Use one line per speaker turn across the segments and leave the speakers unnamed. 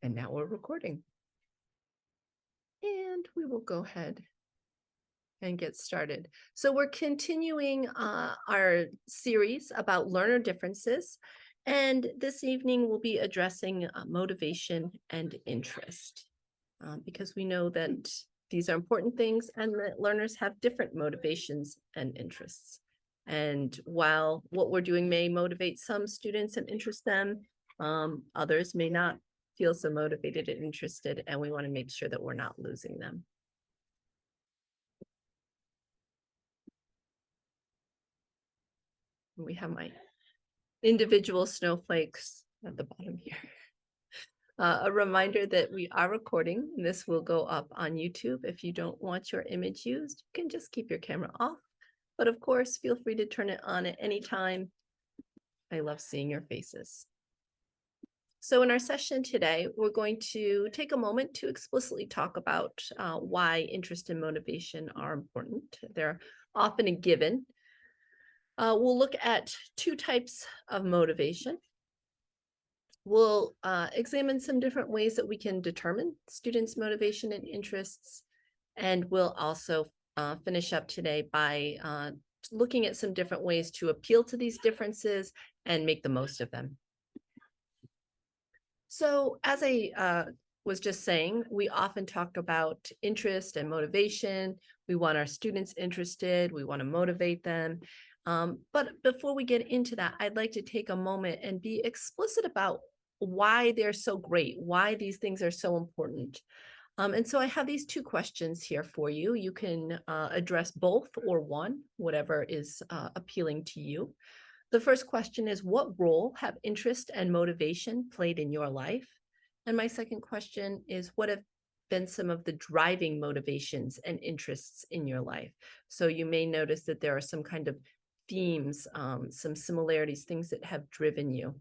And now we're recording. And we will go ahead and get started. So we're continuing our series about learner differences. And this evening we'll be addressing motivation and interest because we know that these are important things and that learners have different motivations and interests. And while what we're doing may motivate some students and interest them, others may not feel so motivated and interested, and we want to make sure that we're not losing them. We have my individual snowflakes at the bottom here. A reminder that we are recording, and this will go up on YouTube. If you don't want your image used, you can just keep your camera off. But of course, feel free to turn it on at any time. I love seeing your faces. So in our session today, we're going to take a moment to explicitly talk about why interest and motivation are important. They're often a given. We'll look at two types of motivation. We'll examine some different ways that we can determine students' motivation and interests. And we'll also finish up today by looking at some different ways to appeal to these differences and make the most of them. So as I was just saying, we often talk about interest and motivation. We want our students interested. We want to motivate them. But before we get into that, I'd like to take a moment and be explicit about why they're so great, why these things are so important. And so I have these two questions here for you. You can address both or one, whatever is appealing to you. The first question is, what role have interest and motivation played in your life? And my second question is, what have been some of the driving motivations and interests in your life? So you may notice that there are some kind of themes, some similarities, things that have driven you.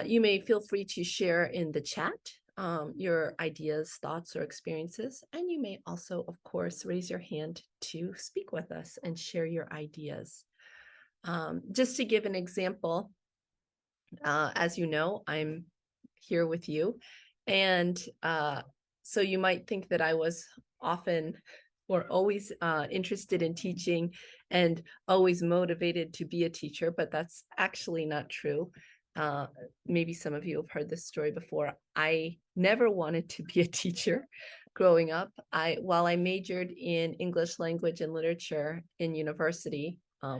You may feel free to share in the chat your ideas, thoughts, or experiences. And you may also, of course, raise your hand to speak with us and share your ideas. Just to give an example, as you know, I'm here with you. And so you might think that I was often or always interested in teaching and always motivated to be a teacher, but that's actually not true. Maybe some of you have heard this story before. I never wanted to be a teacher growing up. While I majored in English language and literature in university,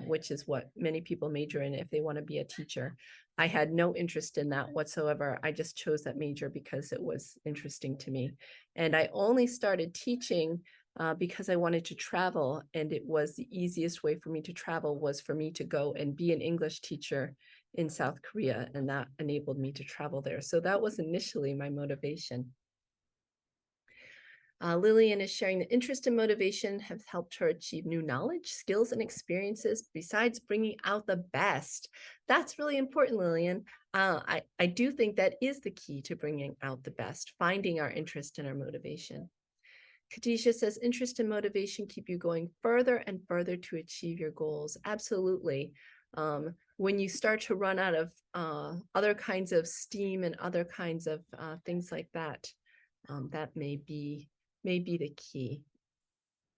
which is what many people major in if they want to be a teacher, I had no interest in that whatsoever. I just chose that major because it was interesting to me. And I only started teaching because I wanted to travel, and it was the easiest way for me to travel was for me to go and be an English teacher in South Korea, and that enabled me to travel there. So that was initially my motivation. Lillian is sharing that interest and motivation have helped her achieve new knowledge, skills, and experiences besides bringing out the best. That's really important, Lillian. I do think that is the key to bringing out the best, finding our interest and our motivation. Khadijah says, interest and motivation keep you going further and further to achieve your goals. Absolutely. When you start to run out of other kinds of steam and other kinds of things like that, that may be the key.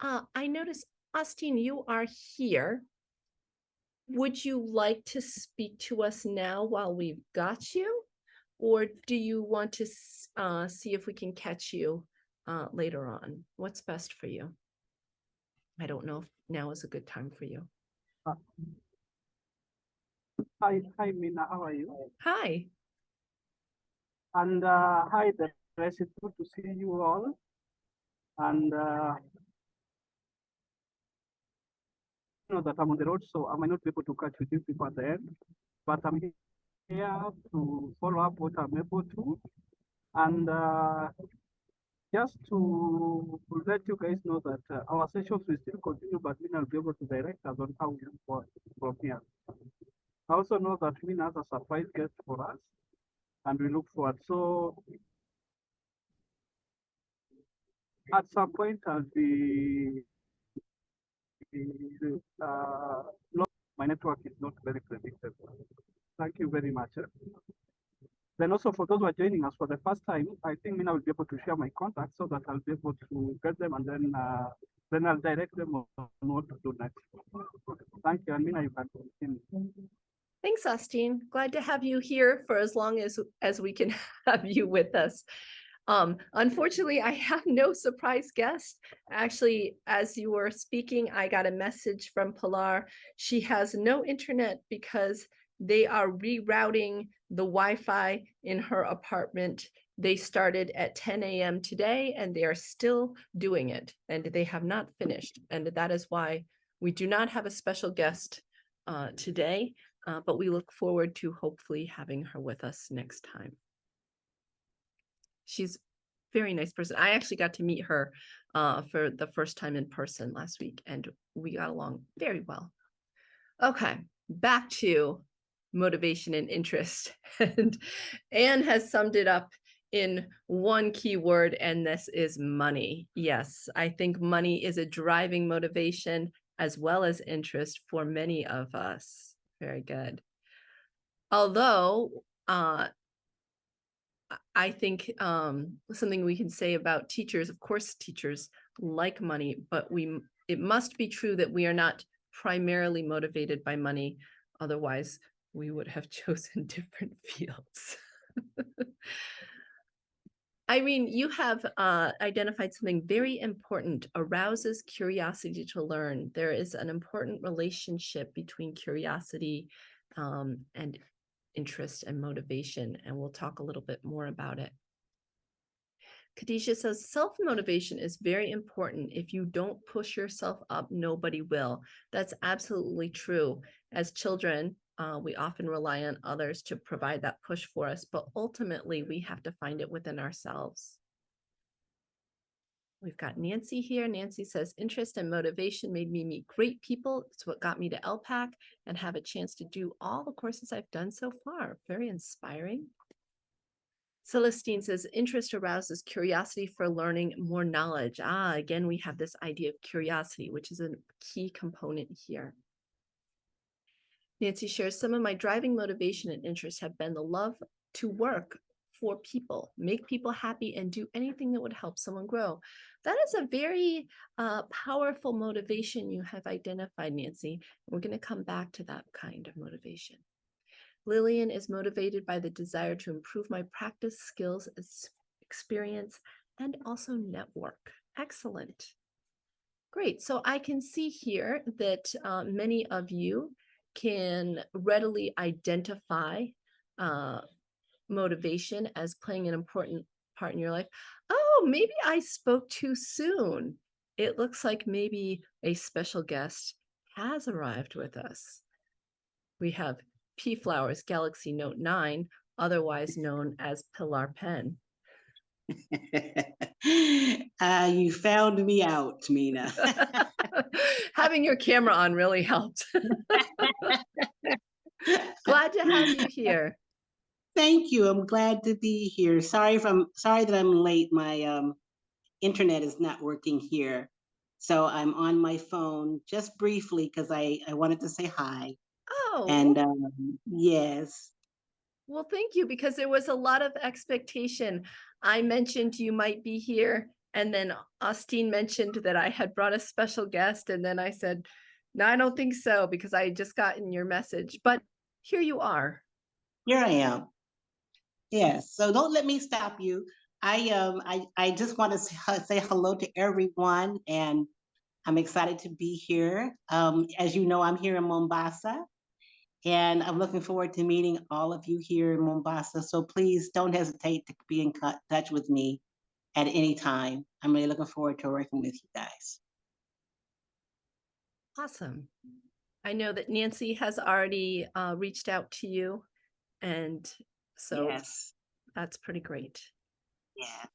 I notice, Austin, you are here. Would you like to speak to us now while we've got you? Or do you want to see if we can catch you later on? What's best for you? I don't know if now is a good time for you.
Hi, Mina, how are you?
Hi.
And hi, the rest. It's good to see you all. And you know that I'm on the road, so I might not be able to catch with you people at the end. But I'm here to follow up what I'm able to. And just to let you guys know that our sessions will still continue, but Mina will be able to direct us on how we move forward from here. I also know that Mina has a surprise guest for us, and we look forward. So at some point, I'll be my network is not very predictable. Thank you very much. Then also for those who are joining us for the first time, I think Mina will be able to share my contacts so that I'll be able to get them, and then I'll direct them on what to do next. Thank you, and Mina, you can continue.
Thanks, Austin. Glad to have you here for as long as we can have you with us. Unfortunately, I have no surprise guest. Actually, as you were speaking, I got a message from Pilar. She has no internet because they are rerouting the Wi-Fi in her apartment. They started at 10 a.m. today and they are still doing it, and they have not finished. And that is why we do not have a special guest today, but we look forward to hopefully having her with us next time. She's a very nice person. I actually got to meet her for the first time in person last week, and we got along very well. Okay, back to motivation and interest. And Anne has summed it up in one key word, and this is money. Yes, I think money is a driving motivation as well as interest for many of us. Very good. Although, I think something we can say about teachers, of course, teachers like money, but it must be true that we are not primarily motivated by money. Otherwise, we would have chosen different fields. Irene, you have identified something very important: arouses curiosity to learn. There is an important relationship between curiosity and interest and motivation, and we'll talk a little bit more about it. Khadijah says self-motivation is very important. If you don't push yourself up, nobody will. That's absolutely true. As children, we often rely on others to provide that push for us, but ultimately we have to find it within ourselves. We've got Nancy here. Nancy says, interest and motivation made me meet great people. It's what got me to LPAC and have a chance to do all the courses I've done so far. Very inspiring. Celestine says, interest arouses curiosity for learning more knowledge. Again, we have this idea of curiosity, which is a key component here. Nancy shares, some of my driving motivation and interest have been the love to work for people, make people happy, and do anything that would help someone grow. That is a very powerful motivation you have identified, Nancy. We're going to come back to that kind of motivation. Lillian is motivated by the desire to improve my practice, skills, experience, and also network. Excellent. Great. So I can see here that many of you can readily identify motivation as playing an important part in your life. Oh, maybe I spoke too soon. It looks like maybe a special guest has arrived with us. We have P Flowers Galaxy Note 9, otherwise known as Pilar Pen.
You found me out, Mina.
Having your camera on really helped. Glad to have you here.
Thank you. I'm glad to be here. Sorry that I'm late. My internet is not working here. So I'm on my phone just briefly because I wanted to say hi.
Oh.
And yes.
Well, thank you, because there was a lot of expectation. I mentioned you might be here, and then Austin mentioned that I had brought a special guest, and then I said, no, I don't think so, because I had just gotten your message, but here you are.
Here I am. Yes, so don't let me stop you. I just want to say hello to everyone, and I'm excited to be here. As you know, I'm here in Mombasa, and I'm looking forward to meeting all of you here in Mombasa. So please don't hesitate to be in touch with me at any time. I'm really looking forward to working with you guys.
Awesome. I know that Nancy has already reached out to you, and so
yes,
that's pretty great.
Yeah.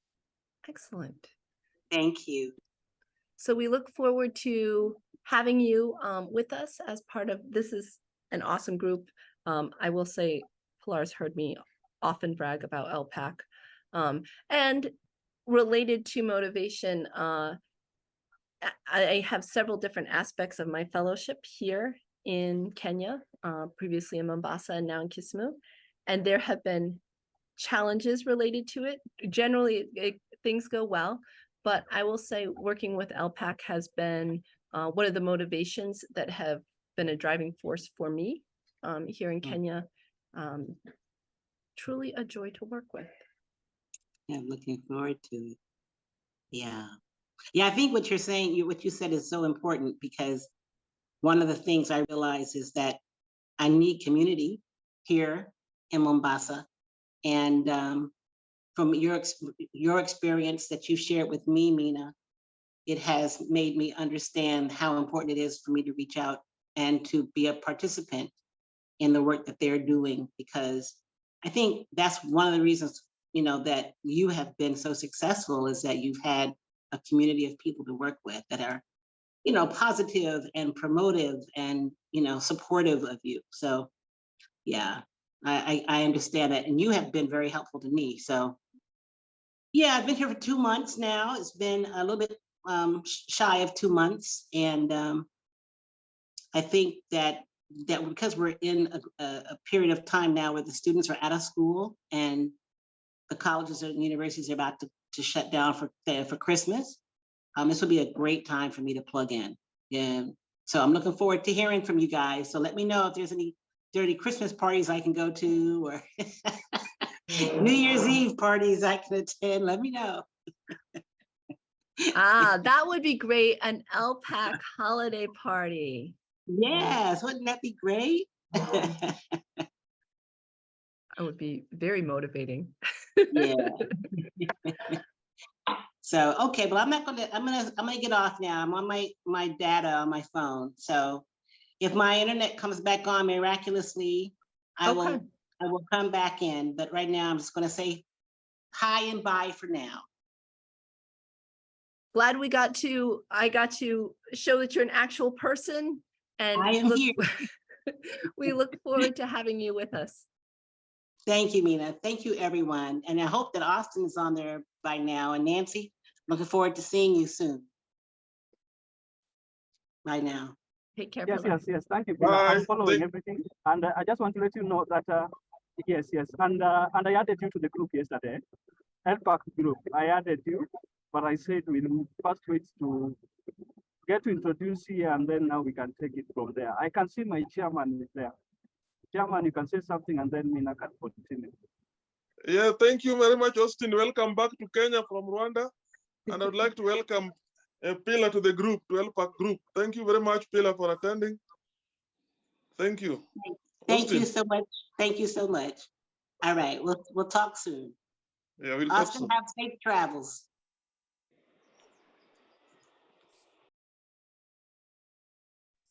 Excellent.
Thank you.
So we look forward to having you with us as part of, this is an awesome group. I will say Pilar's heard me often brag about LPAC. And related to motivation, I have several different aspects of my fellowship here in Kenya, previously in Mombasa and now in Kisumu. And there have been challenges related to it. Generally, things go well, but I will say working with LPAC has been one of the motivations that have been a driving force for me here in Kenya. Truly a joy to work with.
Yeah, I'm looking forward to it. Yeah. Yeah, I think what you're saying, what you said is so important, because one of the things I realize is that I need community here in Mombasa. And from your experience that you shared with me, Mina, it has made me understand how important it is for me to reach out and to be a participant in the work that they're doing, because I think that's one of the reasons, you know, that you have been so successful, is that you've had a community of people to work with that are, you know, positive and promotive and, you know, supportive of you. So yeah, I understand that. And you have been very helpful to me. So yeah, I've been here for 2 months now. It's been a little bit shy of 2 months. And I think that because we're in a period of time now where the students are out of school and the colleges and universities are about to shut down for Christmas, this will be a great time for me to plug in. Yeah. So I'm looking forward to hearing from you guys. So let me know if there's any dirty Christmas parties I can go to, or New Year's Eve parties I can attend. Let me know.
That would be great. An LPAC holiday party.
Yes, wouldn't that be great?
That would be very motivating.
Yeah. So okay, but I'm gonna get off now. I'm on my data on my phone. So if my internet comes back on miraculously, I
Okay.
will come back in. But right now I'm just gonna say hi and bye for now.
Glad I got to show that you're an actual person, and
I am here.
we look forward to having you with us.
Thank you, Mina. Thank you, everyone. And I hope that Austin is on there by now. And Nancy, looking forward to seeing you soon. Bye now.
Take care.
Yes,
Pilar.
yes. Thank you, Mina.
Bye.
I'm following everything. And I just want to let you know that, yes. And I added you to the group yesterday, LPAC group. I added you, but I said we'll first wait to get to introduce you, and then now we can take it from there. I can see my chairman is there. Chairman, you can say something and then Mina can continue.
Yeah, thank you very much, Austin. Welcome back to Kenya from Rwanda. And I would like to welcome Pilar to the group, to LPAC group. Thank you very much, Pilar, for attending. Thank you.
Thank
Austin.
you so much. Thank you so much. All right, we'll talk soon.
Yeah, we'll talk
Austin,
soon.
have safe travels.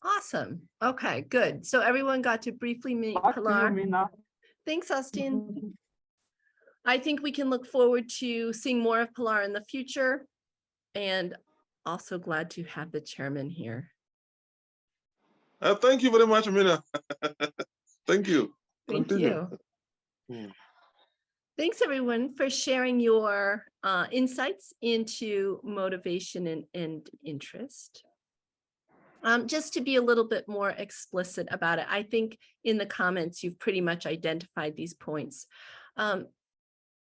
Awesome. Okay, good. So everyone got to briefly meet
Back to you,
Pilar.
Mina.
Thanks, Austin. I think we can look forward to seeing more of Pilar in the future, and also glad to have the chairman here.
Thank you very much, Mina. Thank you.
Thank
Continue.
you. Thanks, everyone, for sharing your insights into motivation and interest. Just to be a little bit more explicit about it, I think in the comments, you've pretty much identified these points.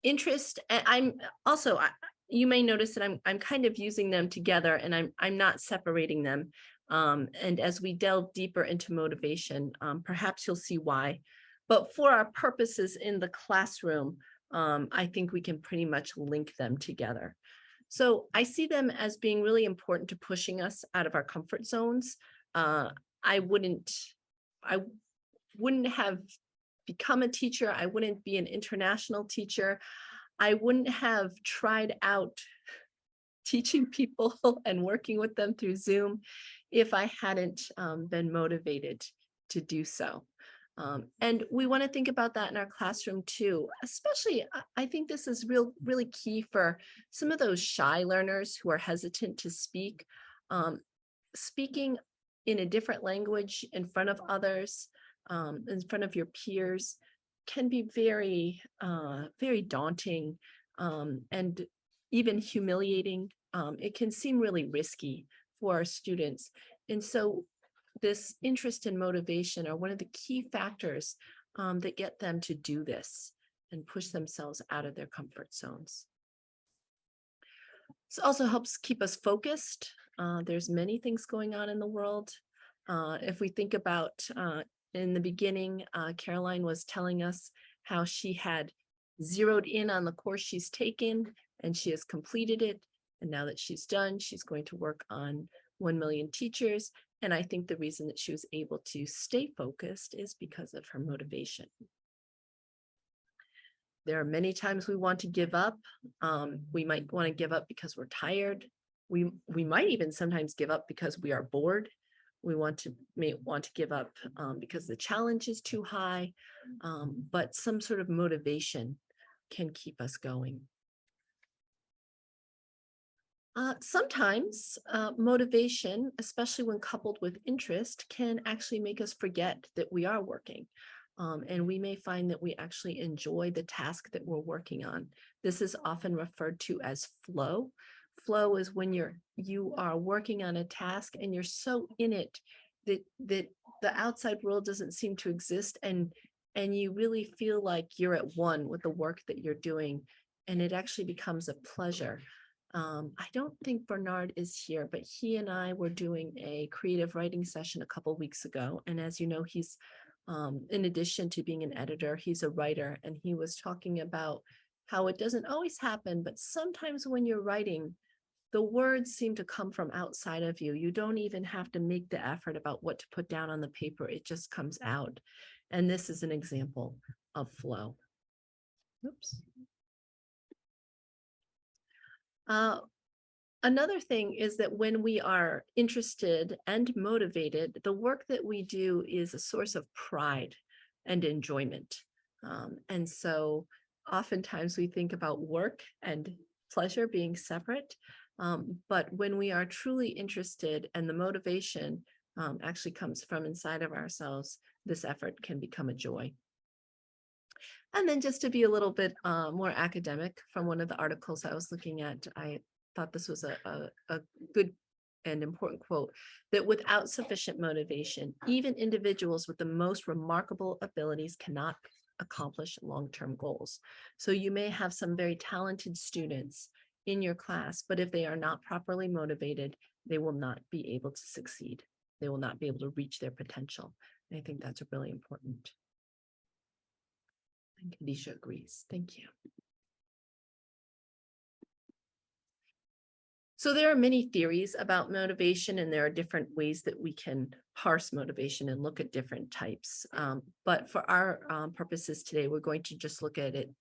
Interest, I'm also, you may notice that I'm kind of using them together, and I'm not separating them. And as we delve deeper into motivation, perhaps you'll see why. But for our purposes in the classroom, I think we can pretty much link them together. So I see them as being really important to pushing us out of our comfort zones. I wouldn't have become a teacher. I wouldn't be an international teacher. I wouldn't have tried out teaching people and working with them through Zoom if I hadn't been motivated to do so. And we want to think about that in our classroom too. Especially, I think this is really key for some of those shy learners who are hesitant to speak. Speaking in a different language in front of others, in front of your peers, can be very, very daunting and even humiliating. It can seem really risky for our students. And so this interest and motivation are one of the key factors that get them to do this. and push themselves out of their comfort zones. This also helps keep us focused. There's many things going on in the world. If we think about in the beginning, Caroline was telling us how she had zeroed in on the course she's taken and she has completed it. And now that she's done, she's going to work on 1 million teachers. And I think the reason that she was able to stay focused is because of her motivation. There are many times we want to give up. We might want to give up because we're tired. We might even sometimes give up because we are bored. We may want to give up because the challenge is too high, but some sort of motivation can keep us going. Sometimes motivation, especially when coupled with interest, can actually make us forget that we are working. And we may find that we actually enjoy the task that we're working on. This is often referred to as flow. Flow is when you are working on a task and you're so in it that the outside world doesn't seem to exist, and you really feel like you're at one with the work that you're doing, and it actually becomes a pleasure. I don't think Bernard is here, but he and I were doing a creative writing session a couple weeks ago, and as you know, he's in addition to being an editor, he's a writer, and he was talking about how it doesn't always happen, but sometimes when you're writing, the words seem to come from outside of you. You don't even have to make the effort about what to put down on the paper. It just comes out. And this is an example of flow. Oops. Another thing is that when we are interested and motivated, the work that we do is a source of pride and enjoyment. And so oftentimes we think about work and pleasure being separate. But when we are truly interested and the motivation actually comes from inside of ourselves, this effort can become a joy. And then just to be a little bit more academic, from one of the articles I was looking at, I thought this was a good and important quote, that without sufficient motivation, even individuals with the most remarkable abilities cannot accomplish long-term goals. So you may have some very talented students in your class, but if they are not properly motivated, they will not be able to succeed. They will not be able to reach their potential. And I think that's really important. And Khadijah agrees. Thank you. So there are many theories about motivation, and there are different ways that we can parse motivation and look at different types. But for our purposes today, we're going to just look at it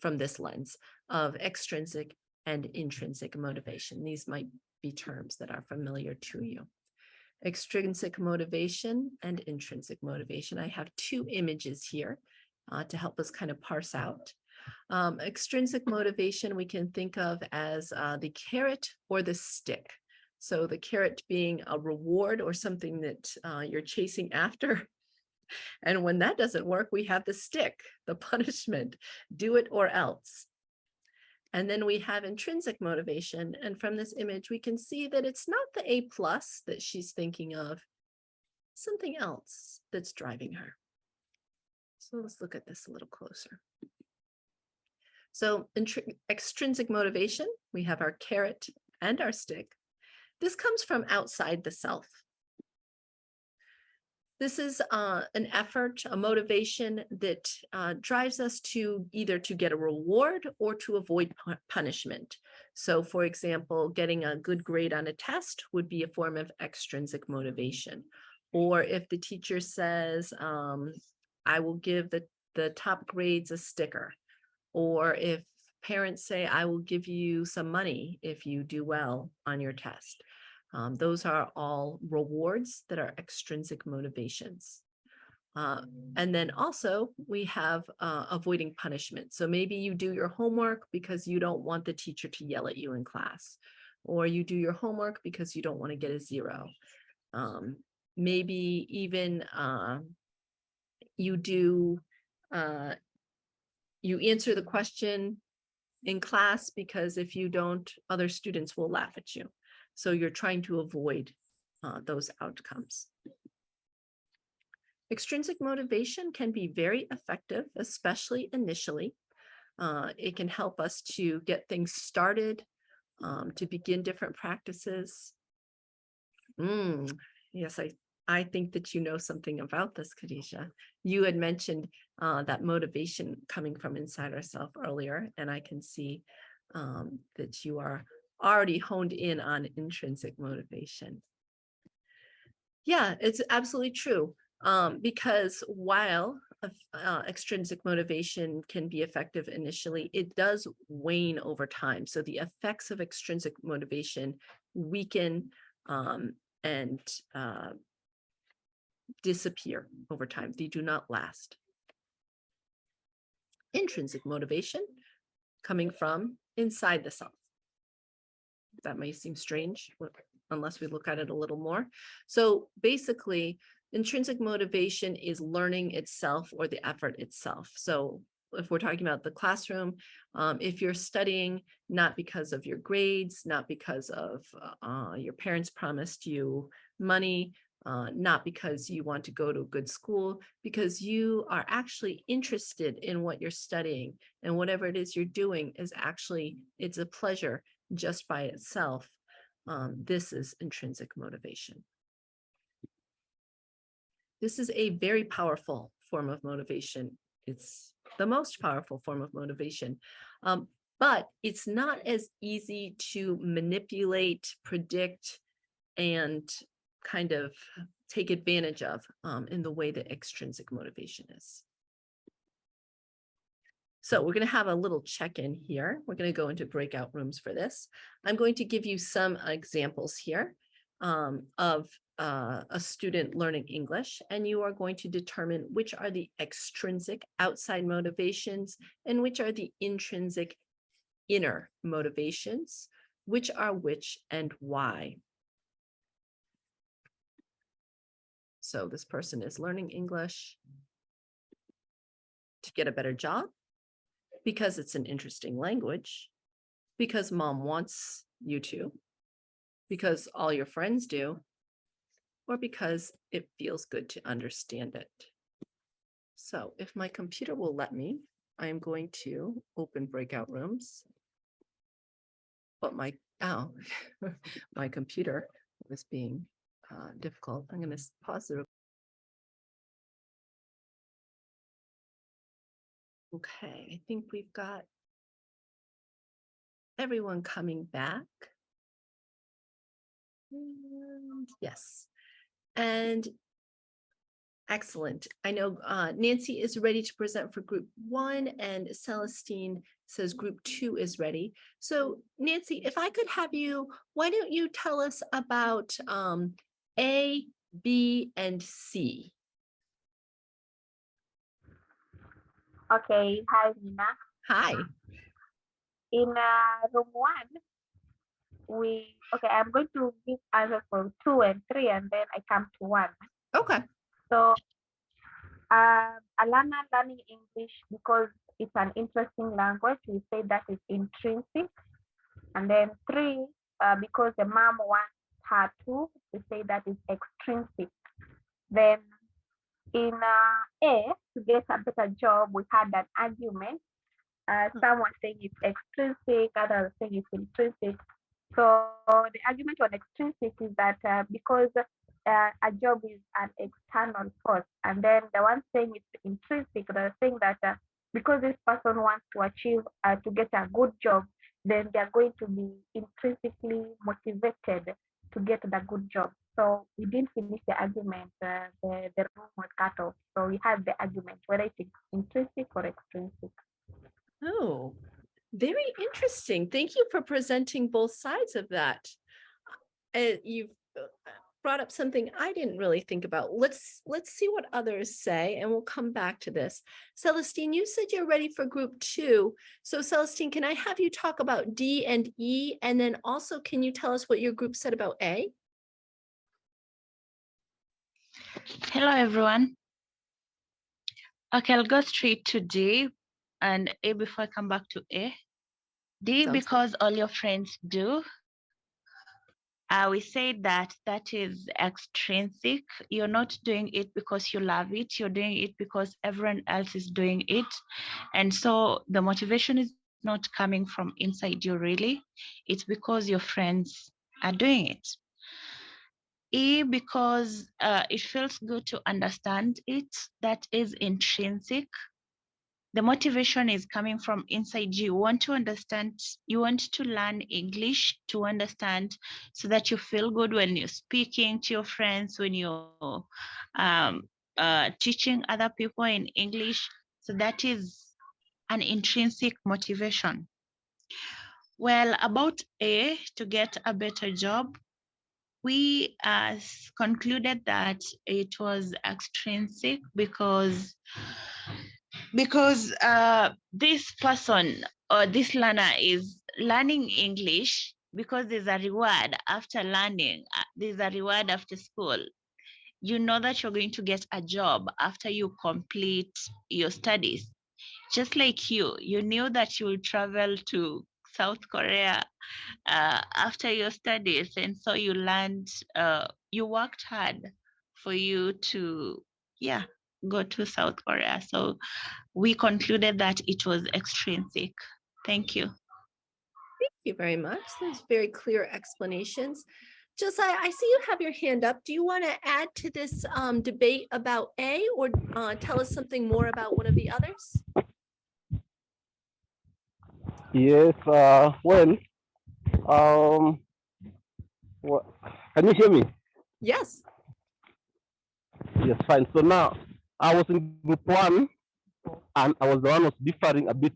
from this lens of extrinsic and intrinsic motivation. These might be terms that are familiar to you. Extrinsic motivation and intrinsic motivation. I have two images here to help us kind of parse out. Extrinsic motivation we can think of as the carrot or the stick. So the carrot being a reward or something that you're chasing after. And when that doesn't work, we have the stick, the punishment, do it or else. And then we have intrinsic motivation. And from this image, we can see that it's not the A+ that she's thinking of, something else that's driving her. So let's look at this a little closer. So extrinsic motivation, we have our carrot and our stick. This comes from outside the self. This is an effort, a motivation that drives us to either to get a reward or to avoid punishment. So for example, getting a good grade on a test would be a form of extrinsic motivation. Or if the teacher says, I will give the top grades a sticker. Or if parents say, I will give you some money if you do well on your test. Those are all rewards that are extrinsic motivations. And then also we have avoiding punishment. So maybe you do your homework because you don't want the teacher to yell at you in class, or you do your homework because you don't want to get a 0. Maybe even you answer the question in class because if you don't, other students will laugh at you. So you're trying to avoid those outcomes. Extrinsic motivation can be very effective, especially initially. It can help us to get things started, to begin different practices. Yes, I think that you know something about this, Khadijah. You had mentioned that motivation coming from inside ourselves earlier, and I can see that you are already honed in on intrinsic motivation. Yeah, it's absolutely true. Because while extrinsic motivation can be effective initially, it does wane over time. So the effects of extrinsic motivation weaken and disappear over time. They do not last. Intrinsic motivation coming from inside the self. That may seem strange unless we look at it a little more. So basically, intrinsic motivation is learning itself or the effort itself. So if we're talking about the classroom, if you're studying not because of your grades, not because of your parents promised you money, not because you want to go to a good school, because you are actually interested in what you're studying, and whatever it is you're doing is actually, it's a pleasure just by itself. This is intrinsic motivation. This is a very powerful form of motivation. It's the most powerful form of motivation, but it's not as easy to manipulate, predict, and kind of take advantage of in the way that extrinsic motivation is. So we're going to have a little check-in here. We're going to go into breakout rooms for this. I'm going to give you some examples here of a student learning English, and you are going to determine which are the extrinsic outside motivations and which are the intrinsic inner motivations, which are which and why. So this person is learning English to get a better job, because it's an interesting language, because mom wants you to, because all your friends do, or because it feels good to understand it. So if my computer will let me, I am going to open breakout rooms. But my computer was being difficult. I'm going to pause it. Okay, I think we've got everyone coming back. And yes, and excellent. I know Nancy is ready to present for group 1, and Celestine says group 2 is ready. So Nancy, if I could have you, why don't you tell us about A, B, and C?
Okay, hi Nina.
Hi.
In room 1, I'm going to give answer for 2 and 3, and then I come to 1.
Okay.
So a learner learning English because it's an interesting language, we say that is intrinsic. And then 3, because the mom wants her to, we say that is extrinsic. Then in A, to get a better job, we had an argument. Someone saying it's extrinsic, others saying it's intrinsic. So the argument on extrinsic is that because a job is an external force, and then the one saying it's intrinsic, they're saying that because this person wants to achieve, to get a good job, then they're going to be intrinsically motivated to get the good job. So we didn't finish the argument, the room was cut off. So we had the argument, whether it's intrinsic or extrinsic.
Oh, very interesting. Thank you for presenting both sides of that. You've brought up something I didn't really think about. Let's see what others say, and we'll come back to this. Celestine, you said you're ready for group 2. So Celestine, can I have you talk about D and E? And then also, can you tell us what your group said about A?
Hello, everyone. Okay, I'll go straight to D and A before I come back to A. D,
Sounds
because all your friends do. we said that that is extrinsic. You're not doing it because you love it. You're doing it because everyone else is doing it. And so the motivation is not coming from inside you really. It's because your friends are doing it. E, because it feels good to understand it. That is intrinsic. The motivation is coming from inside you. You want to understand, you want to learn English to understand so that you feel good when you're speaking to your friends, when you're teaching other people in English. So that is an intrinsic motivation. Well, about A, to get a better job, we concluded that it was extrinsic because this person or this learner is learning English because there's a reward after learning. There's a reward after school. You know that you're going to get a job after you complete your studies. Just like you knew that you will travel to South Korea after your studies, and so you learned, you worked hard for you to, yeah, go to South Korea. So we concluded that it was extrinsic. Thank you.
Thank you very much. Those very clear explanations. Josiah, I see you have your hand up. Do you want to add to this debate about A, or tell us something more about one of the others?
Yes, well, can you hear me?
Yes.
Yes, fine. So now I was in group 1 and I was the one who was differing a bit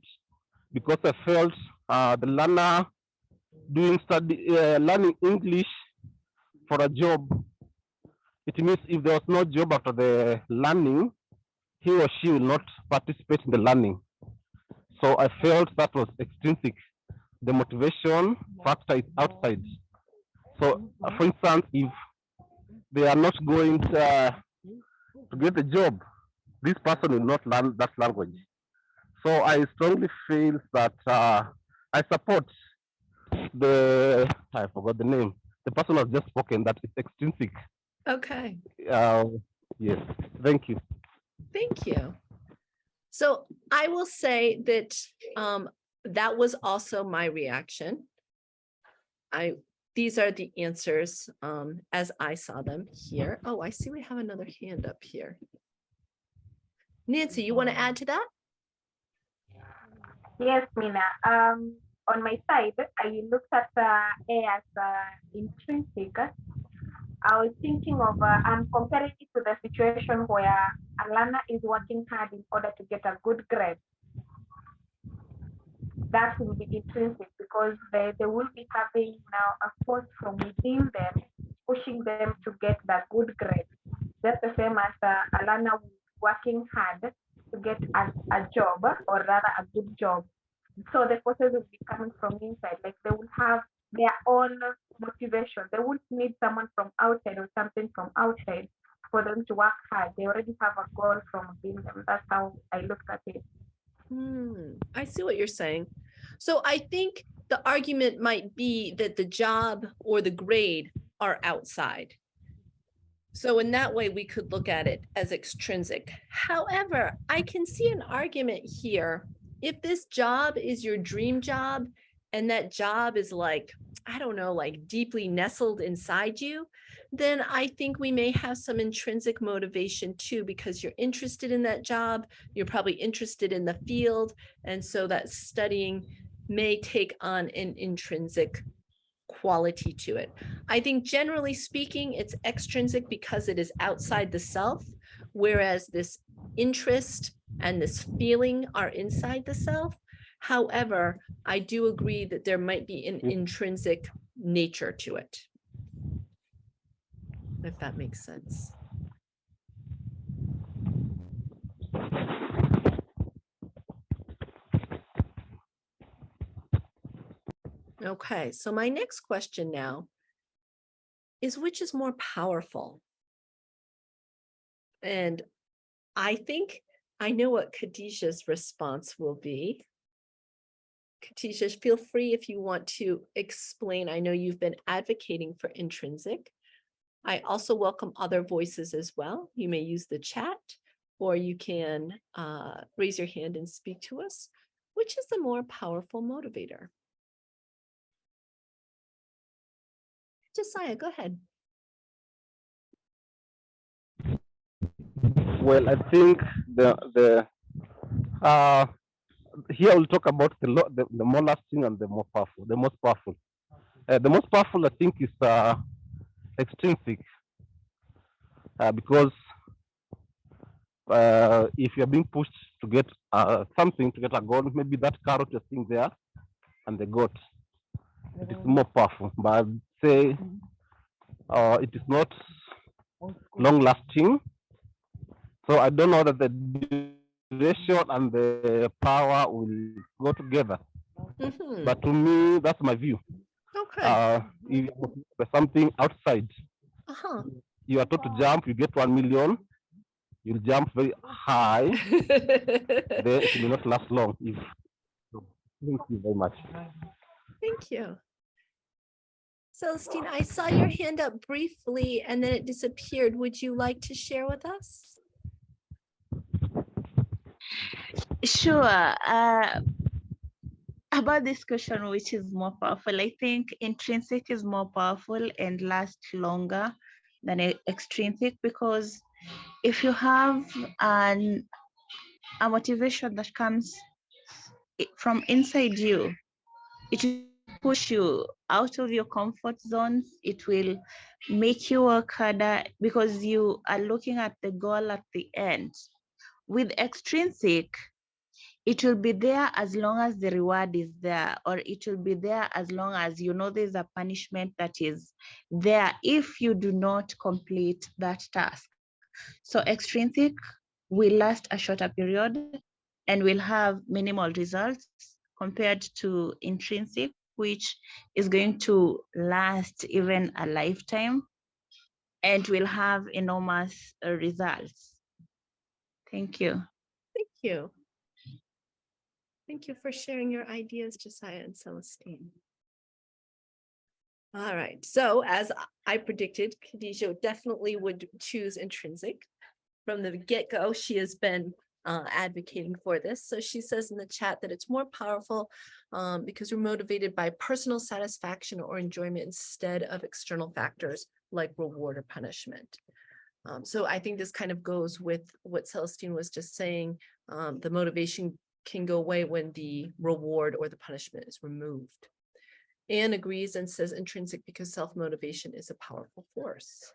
because I felt the learner learning English for a job. It means if there was no job after the learning, he or she will not participate in the learning. So I felt that was extrinsic. The motivation factor is outside. So, for instance, if they are not going to get a job, this person will not learn that language. So I strongly feel that I support I forgot the name, the person has just spoken, that is extrinsic.
Okay.
Yes, thank you.
Thank you. So I will say that that was also my reaction. These are the answers as I saw them here. Oh, I see we have another hand up here. Nancy, you want to add to that?
Yes, Mina. On my side, I looked at A as intrinsic. I was thinking of, I'm comparing it to the situation where a learner is working hard in order to get a good grade. That will be intrinsic because they will be having now a force from within them, pushing them to get the good grade. That's the same as a learner working hard to get a job, or rather a good job. So the forces will be coming from inside, like they will have their own motivation. They won't need someone from outside or something from outside for them to work hard. They already have a goal from within them. That's how I looked at it.
I see what you're saying. So I think the argument might be that the job or the grade are outside. So in that way, we could look at it as extrinsic. However, I can see an argument here. If this job is your dream job, and that job is like, I don't know, like deeply nestled inside you, then I think we may have some intrinsic motivation too, because you're interested in that job, you're probably interested in the field, and so that studying may take on an intrinsic quality to it. I think generally speaking, it's extrinsic because it is outside the self, whereas this interest and this feeling are inside the self. However, I do agree that there might be an intrinsic nature to it, if that makes sense. Okay, so my next question now is, which is more powerful? And I think I know what Khadijah's response will be. Katisha, feel free if you want to explain. I know you've been advocating for intrinsic. I also welcome other voices as well. You may use the chat, or you can raise your hand and speak to us. Which is the more powerful motivator? Josiah, go ahead.
Well, I think here we'll talk about the more lasting and the more powerful, the most powerful. The most powerful, I think, is extrinsic, because if you're being pushed to get something, to get a goal, maybe that carrot you're seeing there and the goat, it is more powerful. But I'd say it is not long lasting. So I don't know that the duration and the power will go together.
Mhm.
But to me, that's my view.
Okay.
If there's something outside,
Uh-huh.
you are told to jump, you get 1 million, you'll jump very high, then it will not last long. Thank you very much.
Thank you. Celestine, I saw your hand up briefly and then it disappeared. Would you like to share with us?
Sure. About this question, which is more powerful, I think intrinsic is more powerful and lasts longer than extrinsic, because if you have a motivation that comes from inside you, it will push you out of your comfort zones. It will make you work harder because you are looking at the goal at the end. With extrinsic, it will be there as long as the reward is there, or it will be there as long as you know there's a punishment that is there if you do not complete that task. So extrinsic will last a shorter period and will have minimal results compared to intrinsic, which is going to last even a lifetime and will have enormous results. Thank you.
Thank you. Thank you for sharing your ideas, Josiah and Celestine. All right, so as I predicted, Khadijah definitely would choose intrinsic. From the get-go, she has been advocating for this. So she says in the chat that it's more powerful because we're motivated by personal satisfaction or enjoyment instead of external factors like reward or punishment. So I think this kind of goes with what Celestine was just saying. The motivation can go away when the reward or the punishment is removed. Anne agrees and says intrinsic because self-motivation is a powerful force.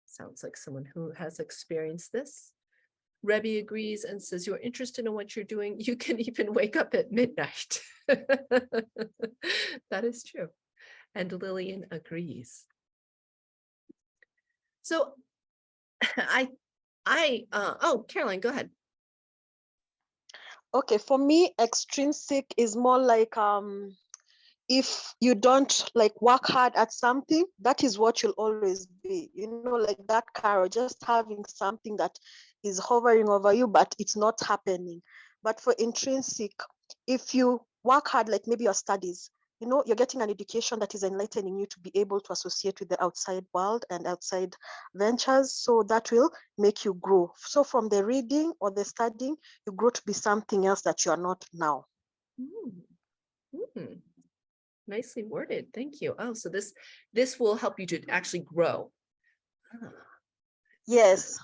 Sounds like someone who has experienced this. Rebbe agrees and says you're interested in what you're doing. You can even wake up at midnight. That is true. And Lillian agrees. So oh, Caroline, go ahead.
Okay, for me, extrinsic is more like if you don't like work hard at something, that is what you'll always be. You know, like that carrot, just having something that is hovering over you, but it's not happening. But for intrinsic, if you work hard, like maybe your studies, you know, you're getting an education that is enlightening you to be able to associate with the outside world and outside ventures. So that will make you grow. So from the reading or the studying, you grow to be something else that you are not now.
Nicely worded. Thank you. Oh, so this will help you to actually grow. Ah,
Yes.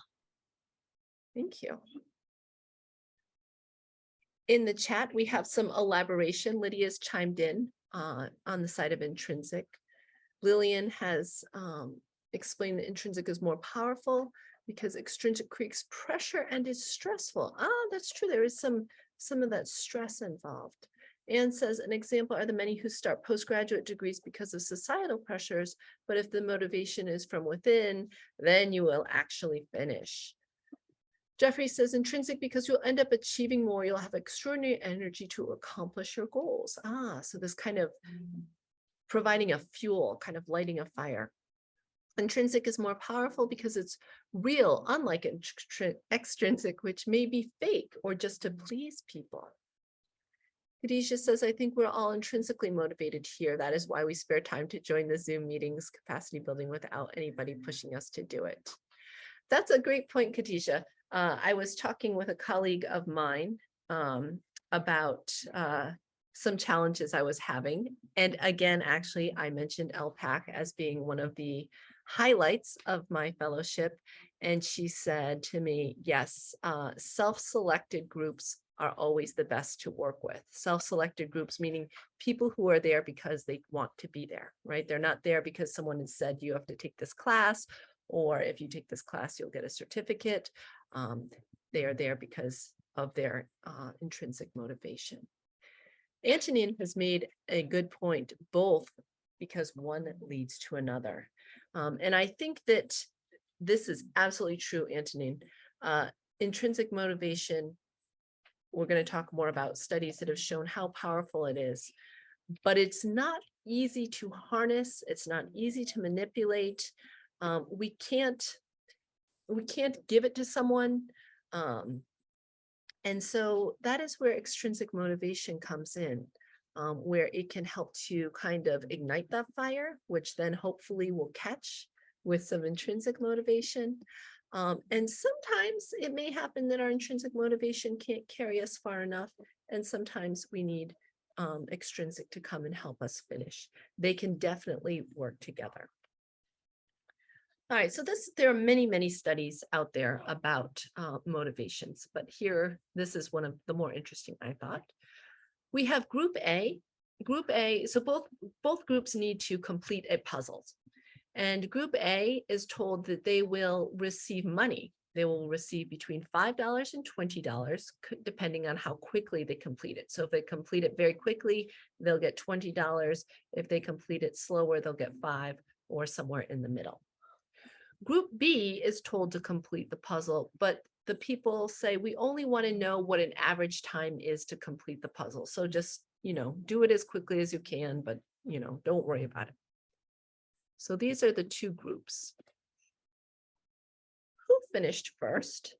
thank you. In the chat, we have some elaboration. Lydia's chimed in on the side of intrinsic. Lillian has explained that intrinsic is more powerful because extrinsic creates pressure and is stressful. Ah, that's true. There is some of that stress involved. Anne says an example are the many who start postgraduate degrees because of societal pressures, but if the motivation is from within, then you will actually finish. Jeffrey says intrinsic because you'll end up achieving more. You'll have extraordinary energy to accomplish your goals. Ah, so this kind of providing a fuel, kind of lighting a fire. Intrinsic is more powerful because it's real, unlike extrinsic, which may be fake or just to please people. Khadijah says, I think we're all intrinsically motivated here. That is why we spare time to join the Zoom meetings, capacity building without anybody pushing us to do it. That's a great point, Khadijah. I was talking with a colleague of mine about some challenges I was having. And again, actually, I mentioned LPAC as being one of the highlights of my fellowship. And she said to me, yes, self-selected groups are always the best to work with. Self-selected groups, meaning people who are there because they want to be there, right? They're not there because someone has said you have to take this class, or if you take this class, you'll get a certificate. They are there because of their intrinsic motivation. Antonin has made a good point, both because one leads to another. And I think that this is absolutely true, Antonin. Intrinsic motivation, we're going to talk more about studies that have shown how powerful it is, but it's not easy to harness. It's not easy to manipulate. We can't give it to someone. And so that is where extrinsic motivation comes in, where it can help to kind of ignite that fire, which then hopefully will catch with some intrinsic motivation. And sometimes it may happen that our intrinsic motivation can't carry us far enough. And sometimes we need extrinsic to come and help us finish. They can definitely work together. All right, so there are many, many studies out there about motivations, but here, this is one of the more interesting, I thought. We have group A. Group A, so both groups need to complete a puzzle. And group A is told that they will receive money. They will receive between $5 and $20, depending on how quickly they complete it. So if they complete it very quickly, they'll get $20. If they complete it slower, they'll get $5, or somewhere in the middle. Group B is told to complete the puzzle, but the people say, we only want to know what an average time is to complete the puzzle. So just, do it as quickly as you can, but, don't worry about it. So these are the two groups. Who finished first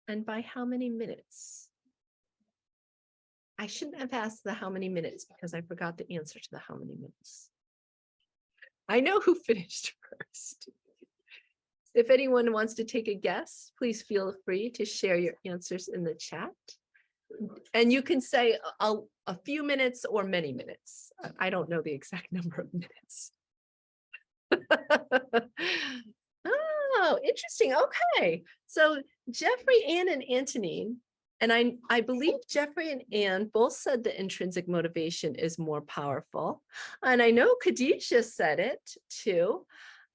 and by how many minutes? I shouldn't have asked the how many minutes because I forgot the answer to the how many minutes. I know who finished first. If anyone wants to take a guess, please feel free to share your answers in the chat. And you can say a few minutes or many minutes. I don't know the exact number of minutes. Oh, interesting. Okay. So Jeffrey, Ann, and Antonin, and I believe Jeffrey and Ann both said the intrinsic motivation is more powerful. And I know Khadijah said it too.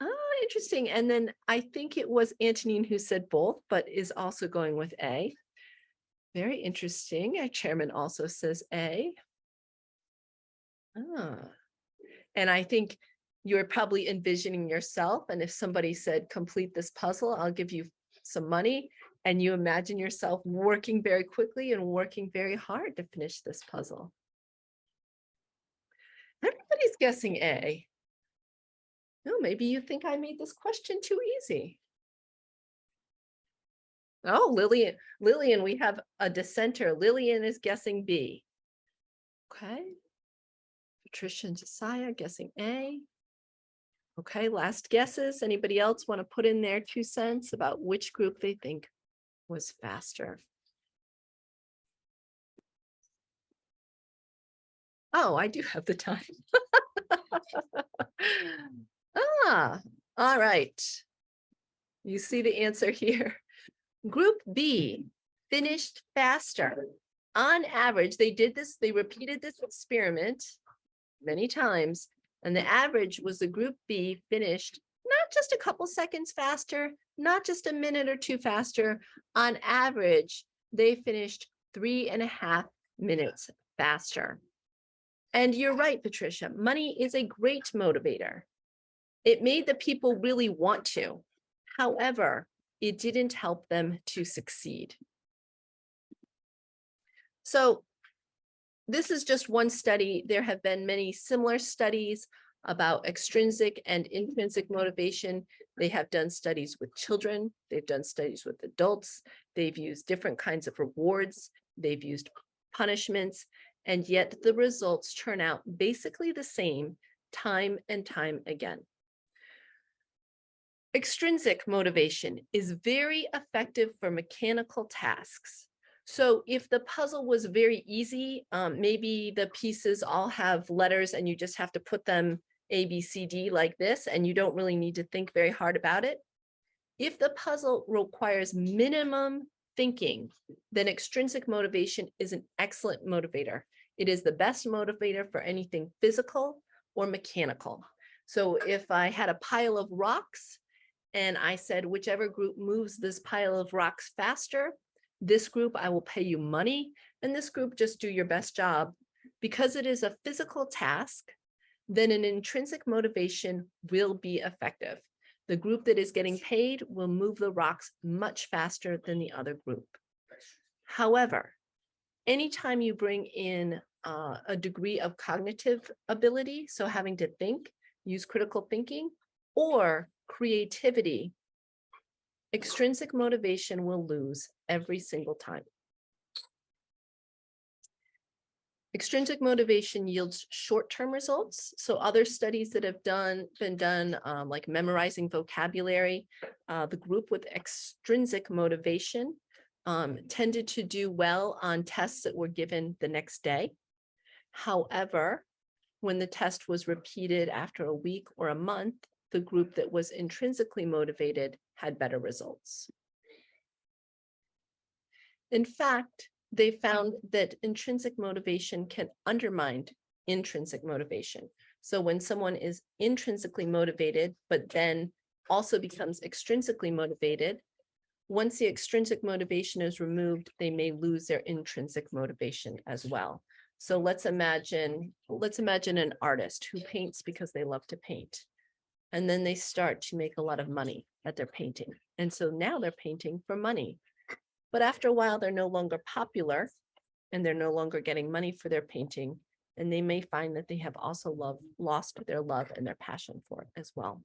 Oh, interesting. And then I think it was Antonin who said both, but is also going with A. Very interesting. Our chairman also says A. And I think you're probably envisioning yourself. And if somebody said, complete this puzzle, I'll give you some money. And you imagine yourself working very quickly and working very hard to finish this puzzle. Everybody's guessing A. No, maybe you think I made this question too easy. Oh, Lillian, we have a dissenter. Lillian is guessing B. Okay. Patricia and Josiah guessing A. Okay, last guesses. Anybody else want to put in their 2 cents about which group they think was faster? Oh, I do have the time. All right. You see the answer here. Group B finished faster. On average, they repeated this experiment many times, and the average was the group B finished not just a couple seconds faster, not just a minute or 2 faster. On average, they finished 3.5 minutes faster. And you're right, Patricia, money is a great motivator. It made the people really want to. However, it didn't help them to succeed. So this is just one study. There have been many similar studies about extrinsic and intrinsic motivation. They have done studies with children. They've done studies with adults. They've used different kinds of rewards. They've used punishments. and yet the results turn out basically the same time and time again. Extrinsic motivation is very effective for mechanical tasks. So if the puzzle was very easy, maybe the pieces all have letters and you just have to put them A, B, C, D like this, and you don't really need to think very hard about it. If the puzzle requires minimum thinking, then extrinsic motivation is an excellent motivator. It is the best motivator for anything physical or mechanical. So if I had a pile of rocks and I said, whichever group moves this pile of rocks faster, this group I will pay you money, and this group just do your best job. Because it is a physical task, then an intrinsic motivation will be effective. The group that is getting paid will move the rocks much faster than the other group. However, anytime you bring in a degree of cognitive ability, so having to think, use critical thinking, or creativity, extrinsic motivation will lose every single time. Extrinsic motivation yields short-term results. So other studies that have been done, like memorizing vocabulary, the group with extrinsic motivation tended to do well on tests that were given the next day. However, when the test was repeated after a week or a month, the group that was intrinsically motivated had better results. In fact, they found that intrinsic motivation can undermine intrinsic motivation. So when someone is intrinsically motivated, but then also becomes extrinsically motivated, once the extrinsic motivation is removed, they may lose their intrinsic motivation as well. So let's imagine an artist who paints because they love to paint. And then they start to make a lot of money at their painting. And so now they're painting for money. But after a while, they're no longer popular and they're no longer getting money for their painting. And they may find that they have also lost their love and their passion for it as well.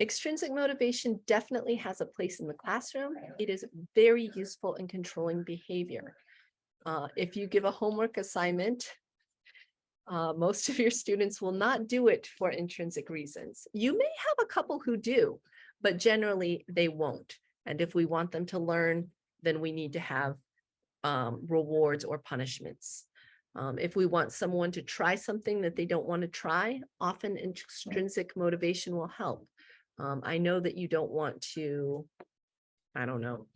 Extrinsic motivation definitely has a place in the classroom. It is very useful in controlling behavior. If you give a homework assignment, most of your students will not do it for intrinsic reasons. You may have a couple who do, but generally they won't. And if we want them to learn, then we need to have rewards or punishments. If we want someone to try something that they don't want to try, often extrinsic motivation will help. I know that you don't want to, I don't know,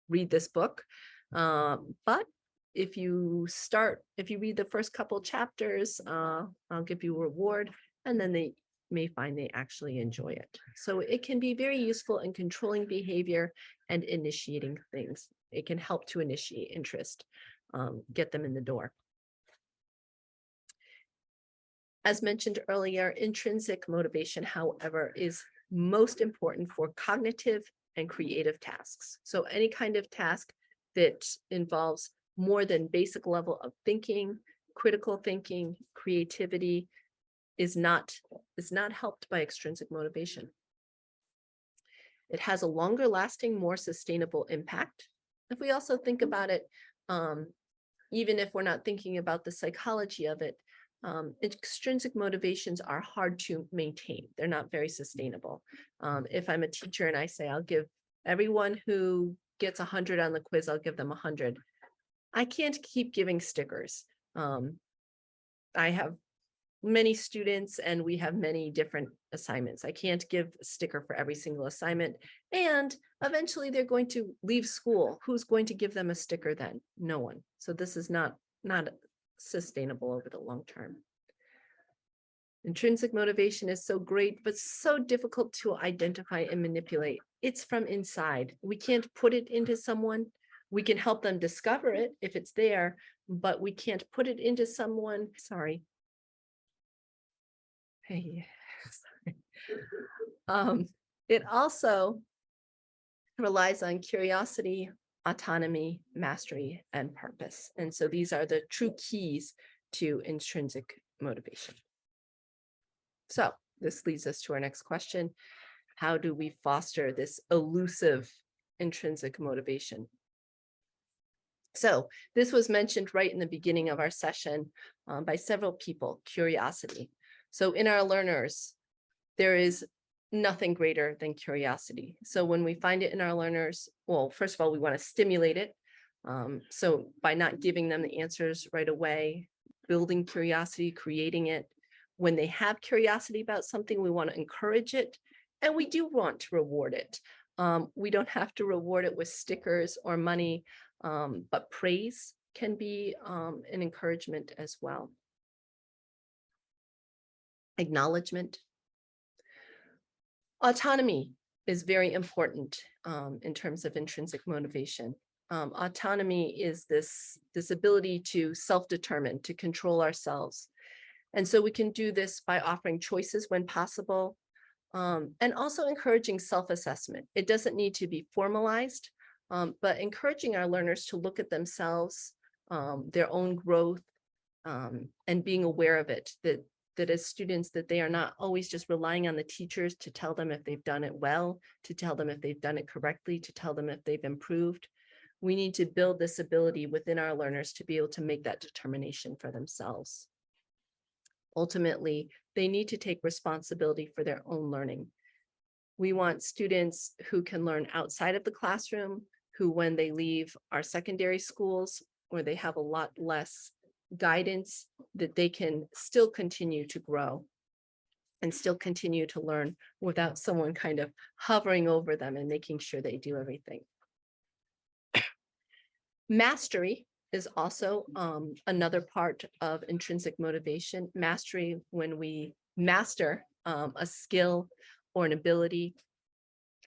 read this book, but if you read the first couple chapters, I'll give you a reward, and then they may find they actually enjoy it. So it can be very useful in controlling behavior and initiating things. It can help to initiate interest, get them in the door. As mentioned earlier, intrinsic motivation, however, is most important for cognitive and creative tasks. So any kind of task that involves more than basic level of thinking, critical thinking, creativity is not helped by extrinsic motivation. It has a longer lasting, more sustainable impact. If we also think about it, even if we're not thinking about the psychology of it, extrinsic motivations are hard to maintain. They're not very sustainable. If I'm a teacher and I say, I'll give everyone who gets 100 on the quiz, I'll give them 100. I can't keep giving stickers. I have many students and we have many different assignments. I can't give a sticker for every single assignment. And eventually they're going to leave school. Who's going to give them a sticker then? No one. So this is not sustainable over the long term. Intrinsic motivation is so great, but so difficult to identify and manipulate. It's from inside. We can't put it into someone. We can help them discover it if it's there, but we can't put it into someone. Sorry. Hey, sorry. It also relies on curiosity, autonomy, mastery, and purpose. And so these are the true keys to intrinsic motivation. So this leads us to our next question. How do we foster this elusive intrinsic motivation. So this was mentioned right in the beginning of our session by several people, curiosity. So in our learners, there is nothing greater than curiosity. So when we find it in our learners, well, first of all, we want to stimulate it. So by not giving them the answers right away, building curiosity, creating it. When they have curiosity about something, we want to encourage it, and we do want to reward it. We don't have to reward it with stickers or money, but praise can be an encouragement as well. Acknowledgement. Autonomy is very important in terms of intrinsic motivation. Autonomy is this ability to self-determine, to control ourselves. And so we can do this by offering choices when possible, and also encouraging self-assessment. It doesn't need to be formalized, but encouraging our learners to look at themselves, their own growth, and being aware of it, that as students, that they are not always just relying on the teachers to tell them if they've done it well, to tell them if they've done it correctly, to tell them if they've improved. We need to build this ability within our learners to be able to make that determination for themselves. Ultimately, they need to take responsibility for their own learning. We want students who can learn outside of the classroom, who when they leave our secondary schools, where they have a lot less guidance, that they can still continue to grow and still continue to learn without someone kind of hovering over them and making sure they do everything. Mastery is also another part of intrinsic motivation. Mastery, when we master a skill or an ability.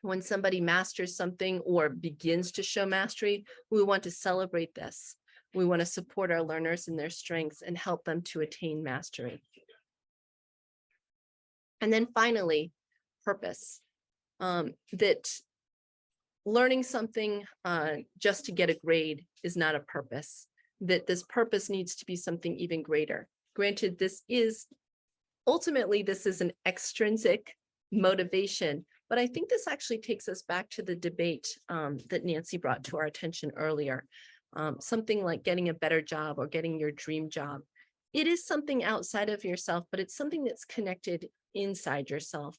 When somebody masters something or begins to show mastery, we want to celebrate this. We want to support our learners in their strengths and help them to attain mastery. And then finally, purpose. That learning something just to get a grade is not a purpose, that this purpose needs to be something even greater. Granted, this is an extrinsic motivation, but I think this actually takes us back to the debate that Nancy brought to our attention earlier. Something like getting a better job or getting your dream job. It is something outside of yourself, but it's something that's connected inside yourself.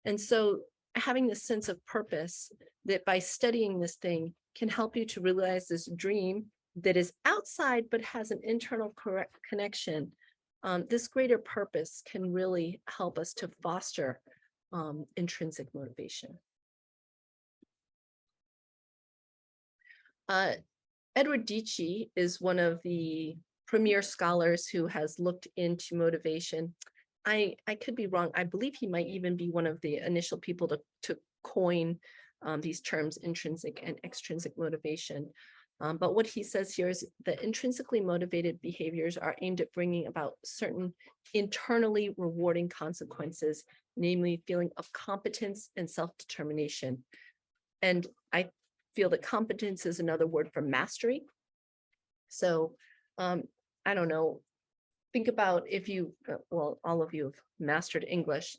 And so having this sense of purpose, that by studying this thing can help you to realize this dream that is outside but has an internal connection. This greater purpose can really help us to foster intrinsic motivation. Edward Deci is one of the premier scholars who has looked into motivation. I could be wrong. I believe he might even be one of the initial people to coin these terms, intrinsic and extrinsic motivation. But what he says here is that intrinsically motivated behaviors are aimed at bringing about certain internally rewarding consequences, namely feeling of competence and self-determination. And I feel that competence is another word for mastery. So I don't know, think about if you, well, all of you have mastered English,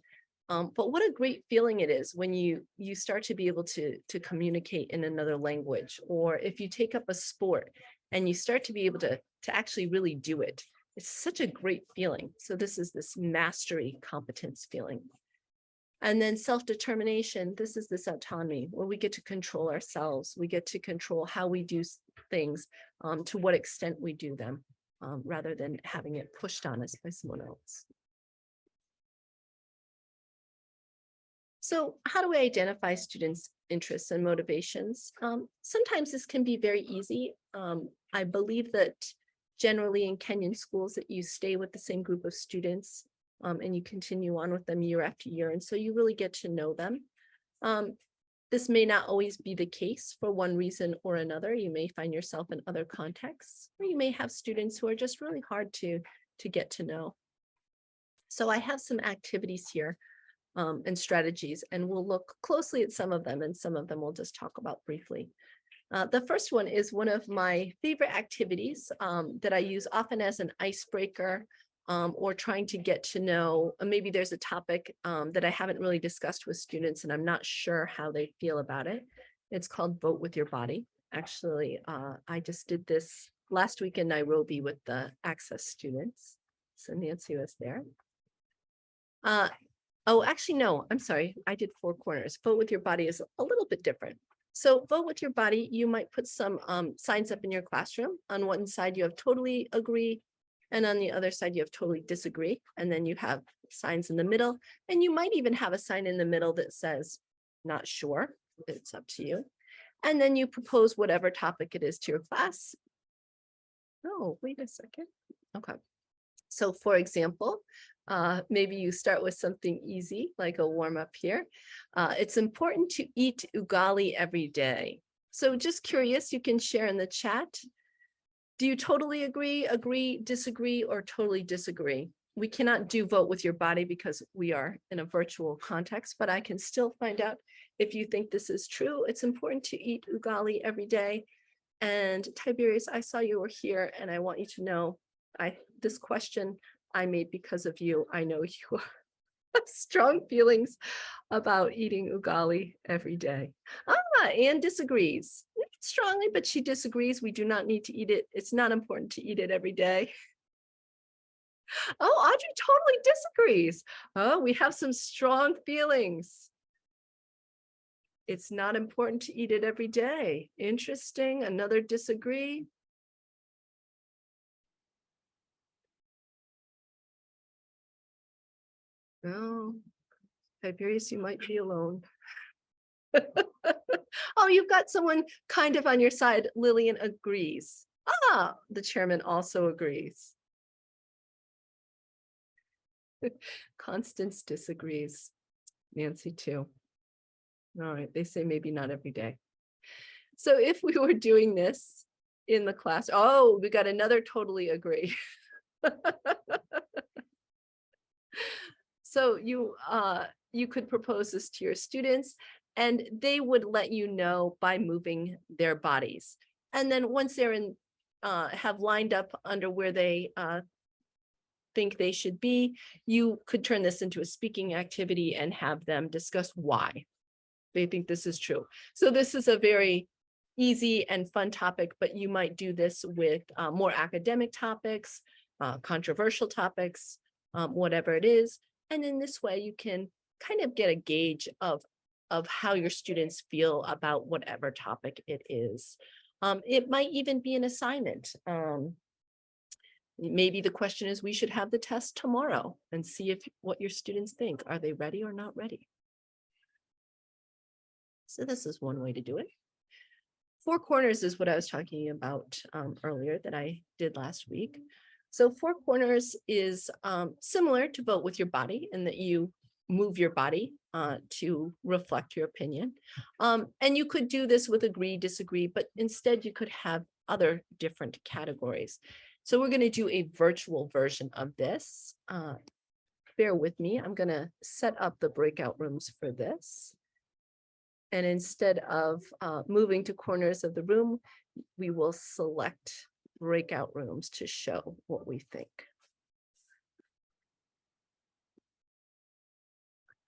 but what a great feeling it is when you start to be able to communicate in another language, or if you take up a sport and you start to be able to actually really do it. It's such a great feeling. So this is this mastery competence feeling. And then self-determination, this is this autonomy where we get to control ourselves. We get to control how we do things, to what extent we do them, rather than having it pushed on us by someone else. So how do we identify students' interests and motivations? Sometimes this can be very easy. I believe that generally in Kenyan schools that you stay with the same group of students and you continue on with them year after year. And so you really get to know them. This may not always be the case for one reason or another. You may find yourself in other contexts, or you may have students who are just really hard to get to know. So I have some activities here and strategies, and we'll look closely at some of them, and some of them we'll just talk about briefly. The first one is one of my favorite activities that I use often as an icebreaker, or trying to get to know, maybe there's a topic that I haven't really discussed with students and I'm not sure how they feel about it. It's called Vote with Your Body. Actually, I just did this last week in Nairobi with the Access students. So Nancy was there. Oh, actually, no, I'm sorry. I did Four Corners. Vote with Your Body is a little bit different. So Vote with Your Body, you might put some signs up in your classroom. On one side, you have totally agree. And on the other side, you have totally disagree. And then you have signs in the middle. And you might even have a sign in the middle that says, not sure. It's up to you. And then you propose whatever topic it is to your class. Oh, wait a second. Okay. So for example, maybe you start with something easy, like a warm up here. It's important to eat ugali every day. So just curious, you can share in the chat. Do you totally agree, disagree, or totally disagree? We cannot do Vote with Your Body because we are in a virtual context, but I can still find out if you think this is true. It's important to eat ugali every day. And Tiberius, I saw you were here and I want you to know this question I made because of you. I know you have strong feelings about eating ugali every day. Anne disagrees. Not strongly, but she disagrees. We do not need to eat it. It's not important to eat it every day. Oh, Audrey totally disagrees. Oh, we have some strong feelings. It's not important to eat it every day. Interesting. Another disagree. Oh, Tiberius, you might be alone. Oh, you've got someone kind of on your side. Lillian agrees. The chairman also agrees. Constance disagrees. Nancy too. All right, they say maybe not every day. So if we were doing this in the class, oh, we got another totally agree. So you could propose this to your students and they would let you know by moving their bodies. And then once they're in, have lined up under where they think they should be, you could turn this into a speaking activity and have them discuss why they think this is true. So this is a very easy and fun topic, but you might do this with more academic topics, controversial topics, whatever it is. And in this way, you can kind of get a gauge of how your students feel about whatever topic it is. It might even be an assignment. Maybe the question is, we should have the test tomorrow and see what your students think. Are they ready or not ready? So this is one way to do it. Four Corners is what I was talking about earlier that I did last week. So Four Corners is similar to Vote with Your Body in that you move your body to reflect your opinion. And you could do this with agree, disagree, but instead you could have other different categories. So we're going to do a virtual version of this. Bear with me. I'm going to set up the breakout rooms for this. And instead of moving to corners of the room, we will select breakout rooms to show what we think.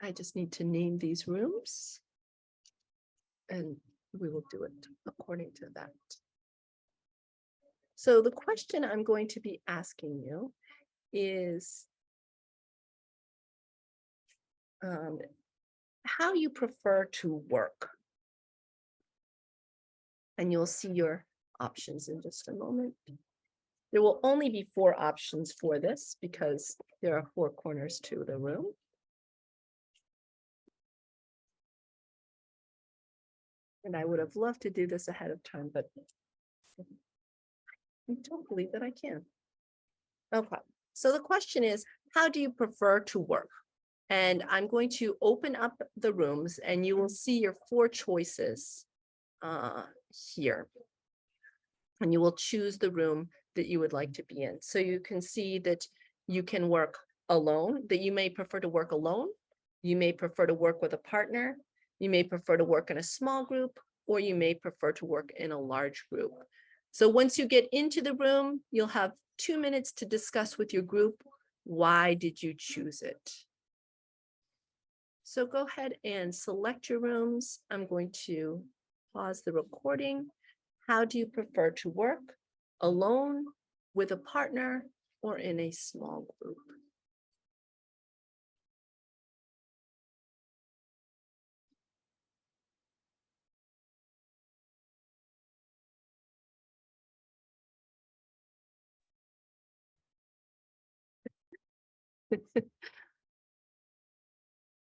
I just need to name these rooms and we will do it according to that. So the question I'm going to be asking you is how you prefer to work. And you'll see your options in just a moment. There will only be 4 options for this because there are 4 corners to the room. And I would have loved to do this ahead of time, but I don't believe that I can. Okay, so the question is, how do you prefer to work? And I'm going to open up the rooms and you will see your 4 choices here. And you will choose the room that you would like to be in. So you can see that you can work alone, that you may prefer to work alone. You may prefer to work with a partner. You may prefer to work in a small group, or you may prefer to work in a large group. So once you get into the room, you'll have 2 minutes to discuss with your group, why did you choose it? So go ahead and select your rooms. I'm going to pause the recording. How do you prefer to work? Alone, with a partner, or in a small group?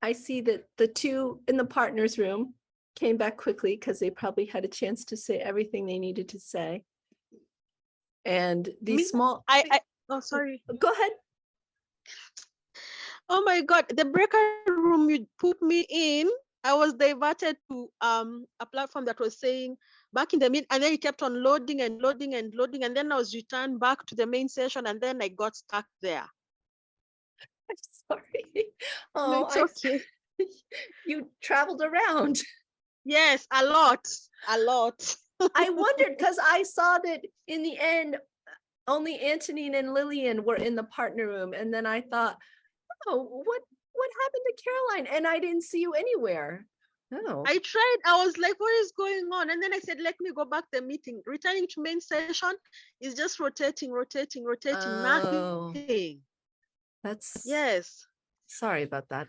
I see that the two in the partners room came back quickly because they probably had a chance to say everything they needed to say. And
Me-
these small,
Oh, sorry.
go ahead.
Oh my God, the breakout room you put me in, I was diverted to a platform that was saying back in the mid, and then it kept on loading and loading and loading, and then I was returned back to the main session, and then I got stuck there.
I'm sorry.
No,
Oh,
it's okay.
you traveled around.
Yes, a lot, a lot.
I wondered because I saw that in the end, only Antonine and Lillian were in the partner room. And then I thought, oh, what happened to Caroline? And I didn't see you anywhere. Oh,
I tried, I was like, what is going on? And then I said, let me go back the meeting. Returning to main session is just rotating, rotating, rotating,
Oh.
nothing.
that's
Yes.
sorry about that.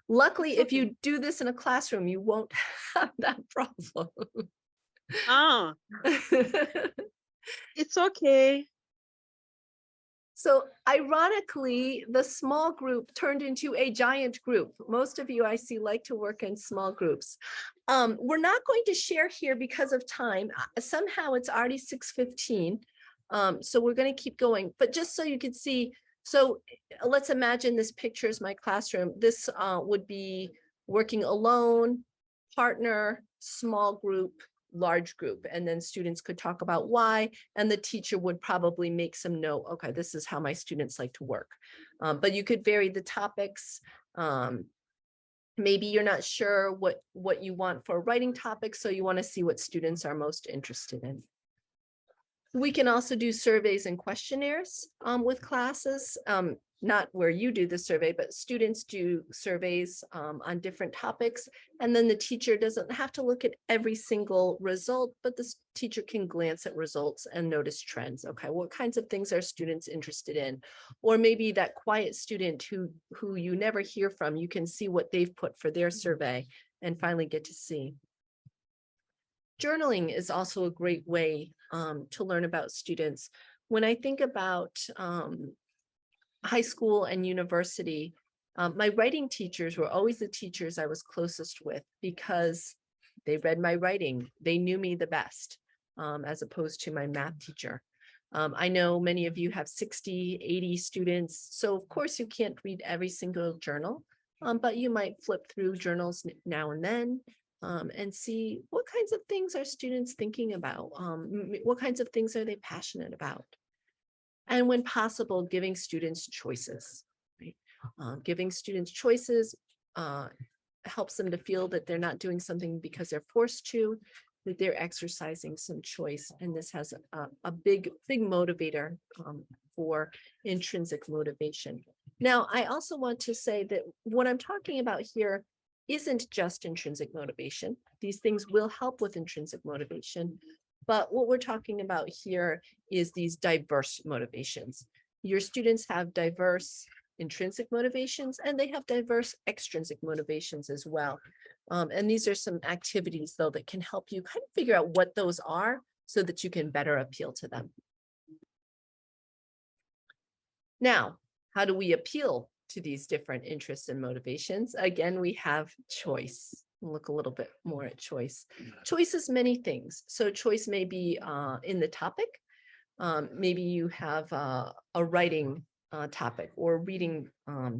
Luckily, if you do this in a classroom, you won't have that problem.
Ah, it's okay.
So ironically, the small group turned into a giant group. Most of you I see like to work in small groups. We're not going to share here because of time. Somehow it's already 6:15. So we're going to keep going, but just so you can see, so let's imagine this picture is my classroom. This would be working alone, partner, small group, large group, and then students could talk about why, and the teacher would probably make some note, okay, this is how my students like to work. But you could vary the topics. Maybe you're not sure what you want for a writing topic, so you want to see what students are most interested in. We can also do surveys and questionnaires with classes, not where you do the survey, but students do surveys on different topics. And then the teacher doesn't have to look at every single result, but the teacher can glance at results and notice trends. Okay, what kinds of things are students interested in? Or maybe that quiet student who you never hear from, you can see what they've put for their survey and finally get to see. Journaling is also a great way to learn about students. When I think about high school and university, my writing teachers were always the teachers I was closest with because they read my writing. They knew me the best, as opposed to my math teacher. I know many of you have 60, 80 students, so of course you can't read every single journal, but you might flip through journals now and then. And see what kinds of things are students thinking about, what kinds of things are they passionate about. And when possible, giving students choices. Right? Giving students choices helps them to feel that they're not doing something because they're forced to, that they're exercising some choice. And this has a big motivator for intrinsic motivation. Now, I also want to say that what I'm talking about here isn't just intrinsic motivation. These things will help with intrinsic motivation, but what we're talking about here is these diverse motivations. Your students have diverse intrinsic motivations and they have diverse extrinsic motivations as well. And these are some activities though that can help you kind of figure out what those are so that you can better appeal to them. Now, how do we appeal to these different interests and motivations? Again, we have choice. We'll look a little bit more at choice. Choice is many things. So choice may be in the topic. Maybe you have a writing topic or reading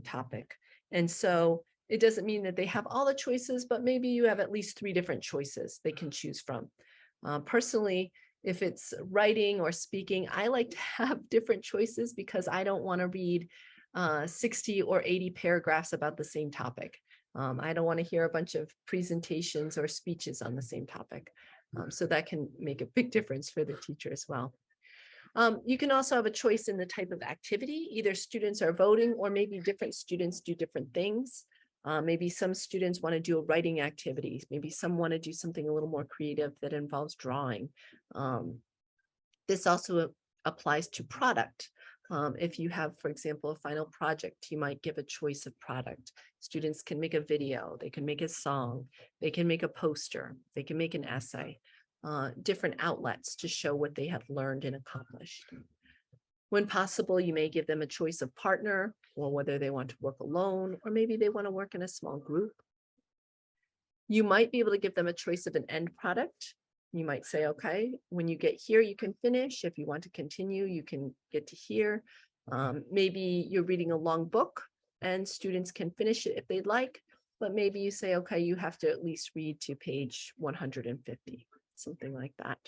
topic. And so it doesn't mean that they have all the choices, but maybe you have at least 3 different choices they can choose from. Personally, if it's writing or speaking, I like to have different choices because I don't want to read 60 or 80 paragraphs about the same topic. I don't want to hear a bunch of presentations or speeches on the same topic. So that can make a big difference for the teacher as well. You can also have a choice in the type of activity. Either students are voting or maybe different students do different things. Maybe some students want to do a writing activity. Maybe some want to do something a little more creative that involves drawing. This also applies to product. If you have, for example, a final project, you might give a choice of product. Students can make a video, they can make a song, they can make a poster, they can make an essay, different outlets to show what they have learned and accomplished. When possible, you may give them a choice of partner, or whether they want to work alone, or maybe they want to work in a small group. You might be able to give them a choice of an end product. You might say, okay, when you get here, you can finish. If you want to continue, you can get to here. Maybe you're reading a long book and students can finish it if they'd like, but maybe you say, okay, you have to at least read to page 150, something like that.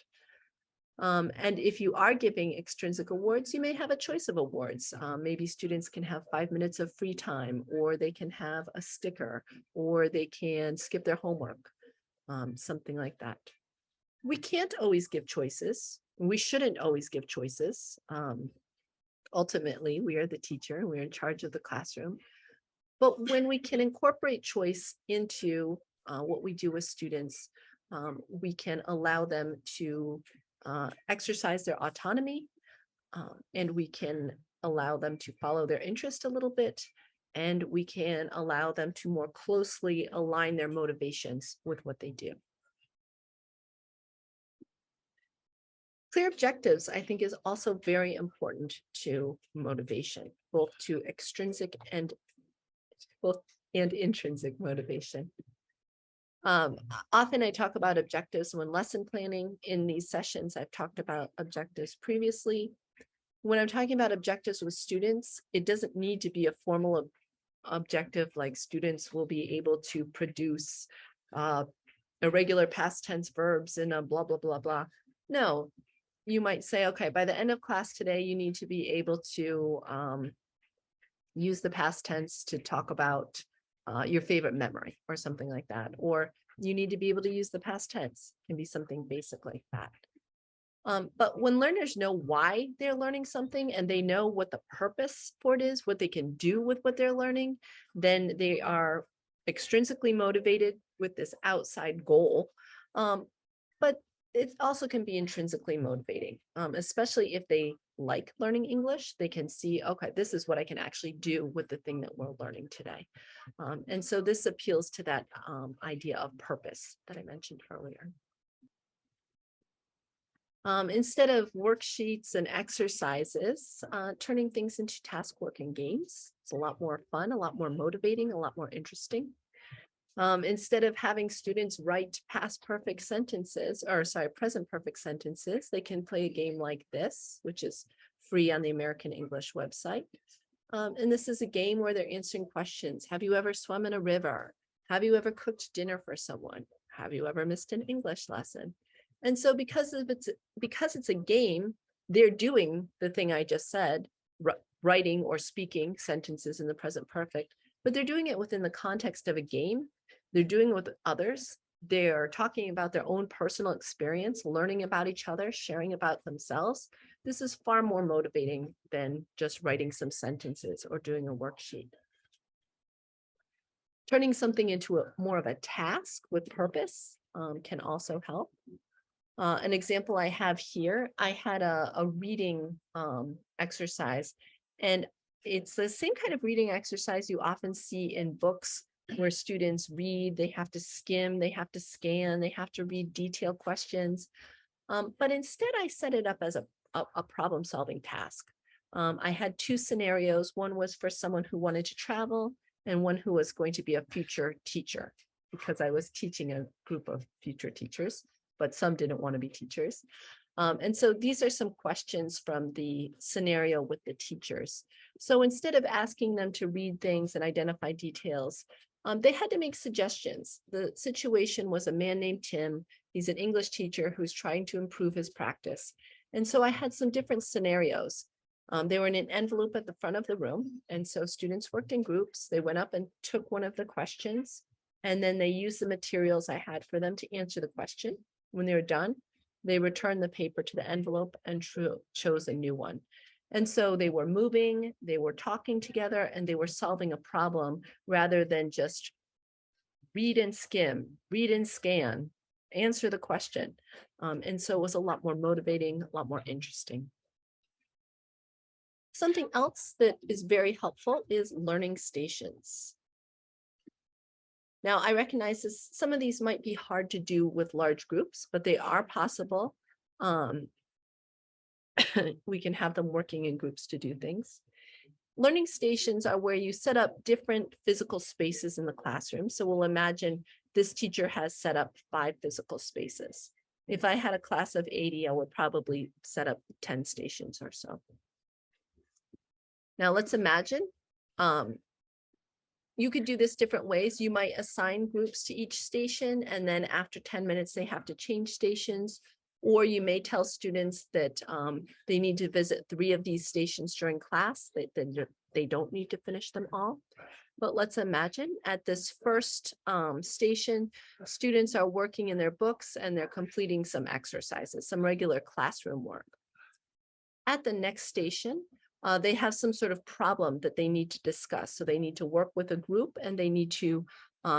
And if you are giving extrinsic awards, you may have a choice of awards. Maybe students can have 5 minutes of free time, or they can have a sticker, or they can skip their homework, something like that. We can't always give choices. We shouldn't always give choices. Ultimately, we are the teacher, we're in charge of the classroom. But when we can incorporate choice into what we do with students, we can allow them to exercise their autonomy, and we can allow them to follow their interest a little bit, and we can allow them to more closely align their motivations with what they do. Clear objectives, I think, is also very important to motivation, both to extrinsic and intrinsic motivation. Often I talk about objectives when lesson planning. In these sessions, I've talked about objectives previously. When I'm talking about objectives with students, it doesn't need to be a formal objective, like students will be able to produce irregular past tense verbs in a blah, blah, blah, blah. No, you might say, okay, by the end of class today, you need to be able to use the past tense to talk about your favorite memory or something like that. Or you need to be able to use the past tense. It can be something basic like that. But when learners know why they're learning something and they know what the purpose for it is, what they can do with what they're learning, then they are extrinsically motivated with this outside goal. But it also can be intrinsically motivating, especially if they like learning English. They can see, okay, this is what I can actually do with the thing that we're learning today. And so this appeals to that idea of purpose that I mentioned earlier. Instead of worksheets and exercises, turning things into task work and games. It's a lot more fun, a lot more motivating, a lot more interesting. Instead of having students write past perfect sentences, or sorry, present perfect sentences, they can play a game like this, which is free on the American English website. And this is a game where they're answering questions. Have you ever swum in a river? Have you ever cooked dinner for someone? Have you ever missed an English lesson? And so because it's a game, they're doing the thing I just said, writing or speaking sentences in the present perfect, but they're doing it within the context of a game. They're doing it with others. They're talking about their own personal experience, learning about each other, sharing about themselves. This is far more motivating than just writing some sentences or doing a worksheet. Turning something into more of a task with purpose can also help. An example I have here, I had a reading exercise, and it's the same kind of reading exercise you often see in books where students read, they have to skim, they have to scan, they have to read detailed questions. But instead I set it up as a problem-solving task. I had 2 scenarios. One was for someone who wanted to travel and one who was going to be a future teacher, because I was teaching a group of future teachers, but some didn't want to be teachers. And so these are some questions from the scenario with the teachers. So instead of asking them to read things and identify details, they had to make suggestions. The situation was a man named Tim. He's an English teacher who's trying to improve his practice. And so I had some different scenarios. They were in an envelope at the front of the room. And so students worked in groups. They went up and took one of the questions, and then they used the materials I had for them to answer the question. When they were done, they returned the paper to the envelope and chose a new one. And so they were moving, they were talking together, and they were solving a problem rather than just read and skim, read and scan, answer the question. And so it was a lot more motivating, a lot more interesting. Something else that is very helpful is learning stations. Now, I recognize this, some of these might be hard to do with large groups, but they are possible. We can have them working in groups to do things. Learning stations are where you set up different physical spaces in the classroom. So we'll imagine this teacher has set up 5 physical spaces. If I had a class of 80, I would probably set up 10 stations or so. Now let's imagine you could do this different ways. You might assign groups to each station, and then after 10 minutes, they have to change stations. Or you may tell students that they need to visit 3 of these stations during class, that they don't need to finish them all. But let's imagine at this first station, students are working in their books and they're completing some exercises, some regular classroom work. At the next station, they have some sort of problem that they need to discuss. So they need to work with a group and they need to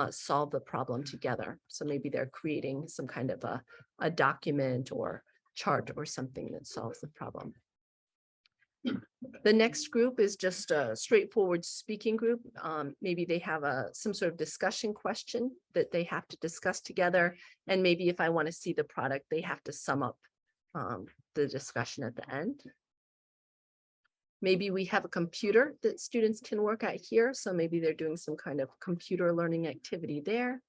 solve the problem together. So maybe they're creating some kind of a document or chart or something that solves the problem. The next group is just a straightforward speaking group. Maybe they have some sort of discussion question that they have to discuss together. And maybe if I want to see the product, they have to sum up the discussion at the end. Maybe we have a computer that students can work at here. So maybe they're doing some kind of computer learning activity there.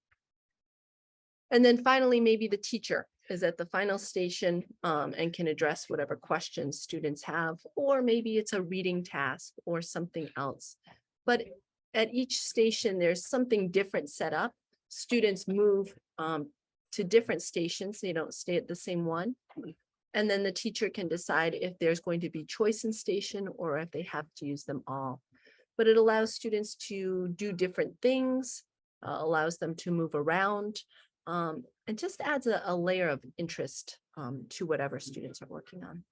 And then finally, maybe the teacher is at the final station and can address whatever questions students have, or maybe it's a reading task or something else. But at each station, there's something different set up. Students move to different stations. They don't stay at the same one. And then the teacher can decide if there's going to be choice in station or if they have to use them all. But it allows students to do different things, allows them to move around, and just adds a layer of interest to whatever students are working on.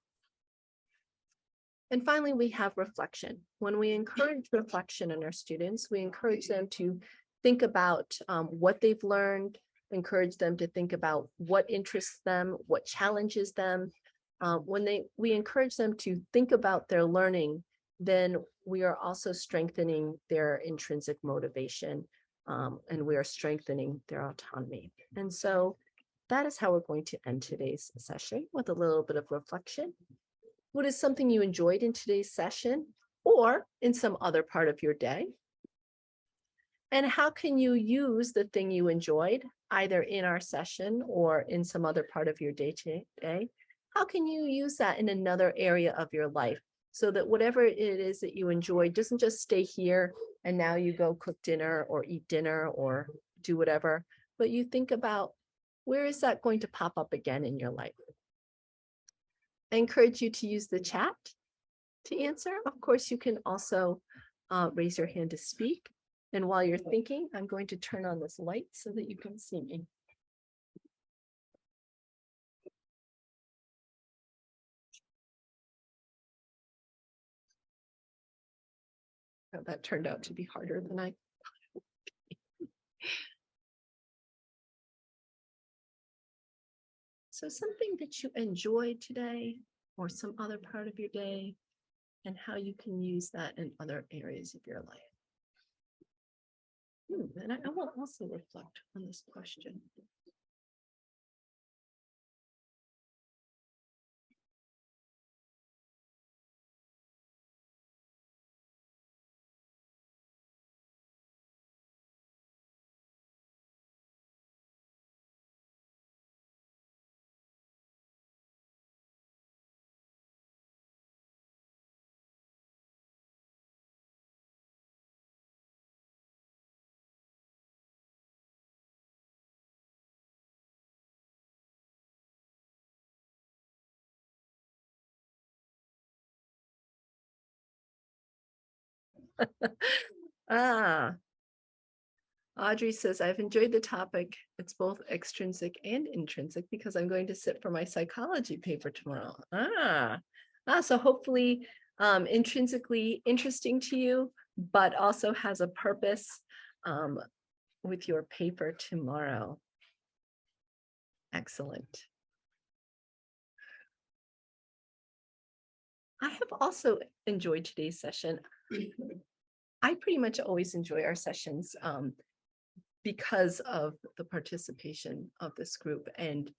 And finally, we have reflection. When we encourage reflection in our students, we encourage them to think about what they've learned, encourage them to think about what interests them, what challenges them. When we encourage them to think about their learning, then we are also strengthening their intrinsic motivation, and we are strengthening their autonomy. And so that is how we're going to end today's session, with a little bit of reflection. What is something you enjoyed in today's session or in some other part of your day? And how can you use the thing you enjoyed either in our session or in some other part of your day-to-day? How can you use that in another area of your life so that whatever it is that you enjoy doesn't just stay here and now you go cook dinner or eat dinner or do whatever, but you think about where is that going to pop up again in your life? I encourage you to use the chat to answer. Of course, you can also raise your hand to speak. And while you're thinking, I'm going to turn on this light so that you can see me. Oh, that turned out to be harder than I. So something that you enjoyed today or some other part of your day, and how you can use that in other areas of your life. And I will also reflect on this question. Audrey says, I've enjoyed the topic. It's both extrinsic and intrinsic because I'm going to sit for my psychology paper tomorrow. So hopefully intrinsically interesting to you, but also has a purpose with your paper tomorrow. Excellent. I have also enjoyed today's session. I pretty much always enjoy our sessions because of the participation of this group, and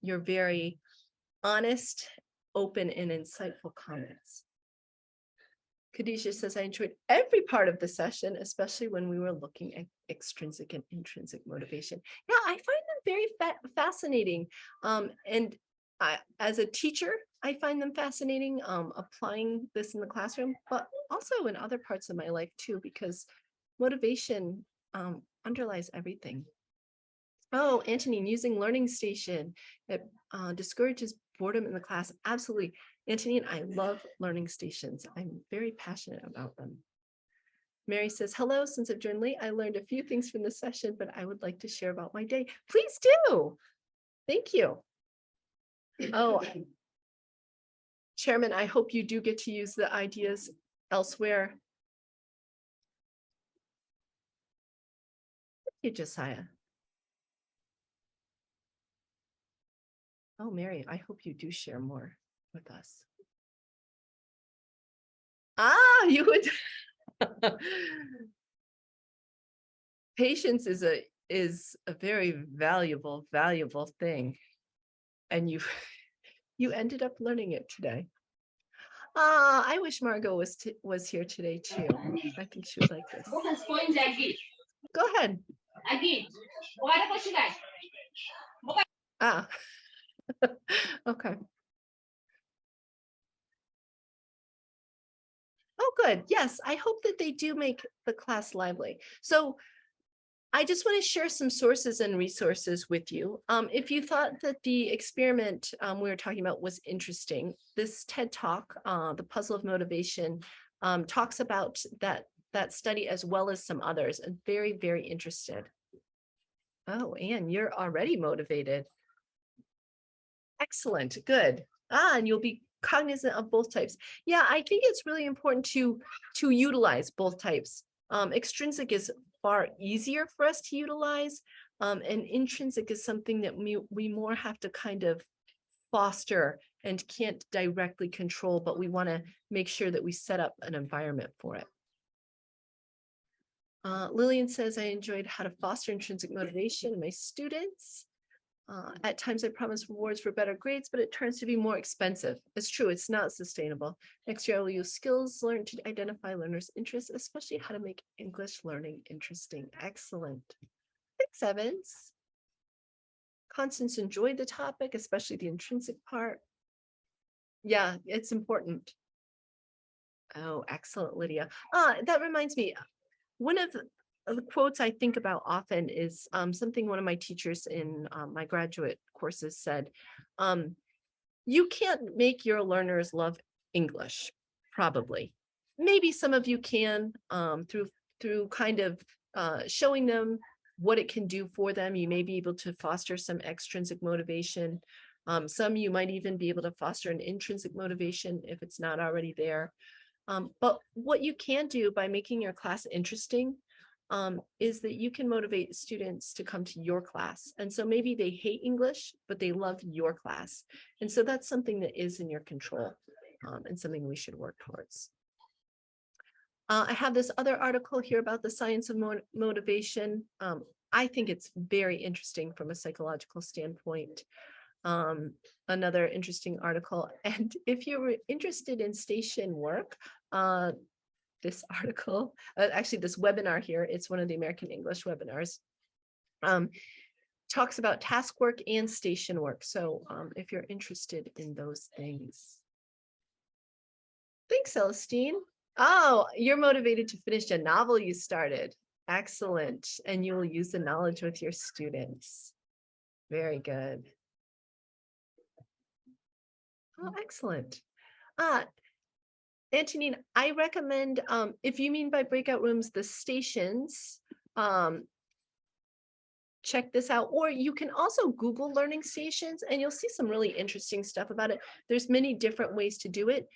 your very honest, open, and insightful comments. Khadijah says, I enjoyed every part of the session, especially when we were looking at extrinsic and intrinsic motivation. Yeah, I find them very fascinating. And as a teacher, I find them fascinating, applying this in the classroom, but also in other parts of my life too, because motivation underlies everything. Oh, Antonine, using Learning Station, it discourages boredom in the class. Absolutely. Antonine, I love Learning Stations. I'm very passionate about them. Mary says, hello, since I've joined late, I learned a few things from this session, but I would like to share about my day. Please do. Thank you. Oh, Chairman, I hope you do get to use the ideas elsewhere. Thank you, Josiah. Oh, Mary, I hope you do share more with us. Ah, you would. Patience is a very valuable thing. And you ended up learning it today. I wish Margot was here today too. I think she would like this. Go ahead. Ah, okay. Oh, good. Yes, I hope that they do make the class lively. So I just want to share some sources and resources with you. If you thought that the experiment we were talking about was interesting, this TED Talk, The Puzzle of Motivation, talks about that study as well as some others. I'm very, very interested. Oh, Anne, you're already motivated. Excellent, good. And you'll be cognizant of both types. Yeah, I think it's really important to utilize both types. Extrinsic is far easier for us to utilize, and intrinsic is something that we more have to kind of foster and can't directly control, but we want to make sure that we set up an environment for it. Lillian says, I enjoyed how to foster intrinsic motivation in my students. At times I promise rewards for better grades, but it turns to be more expensive. It's true, it's not sustainable. Next year I will use skills learned to identify learners' interests, especially how to make English learning interesting. Excellent. Thanks, Evans. Constance enjoyed the topic, especially the intrinsic part. Yeah, it's important. Oh, excellent, Lydia. That reminds me, one of the quotes I think about often is something one of my teachers in my graduate courses said. You can't make your learners love English, probably. Maybe some of you can through kind of showing them what it can do for them. You may be able to foster some extrinsic motivation. Some you might even be able to foster an intrinsic motivation if it's not already there. But what you can do by making your class interesting is that you can motivate students to come to your class. And so maybe they hate English, but they love your class. And so that's something that is in your control and something we should work towards. I have this other article here about the science of motivation. I think it's very interesting from a psychological standpoint. Another interesting article. And if you're interested in station work, this article, actually this webinar here, it's one of the American English webinars, talks about task work and station work. So if you're interested in those things. Thanks, Celestine. Oh, you're motivated to finish a novel you started. Excellent. And you will use the knowledge with your students. Very good. Oh, excellent. Antonine, I recommend, if you mean by breakout rooms, the stations, check this out, or you can also Google learning stations and you'll see some really interesting stuff about it. There's many different ways to do it.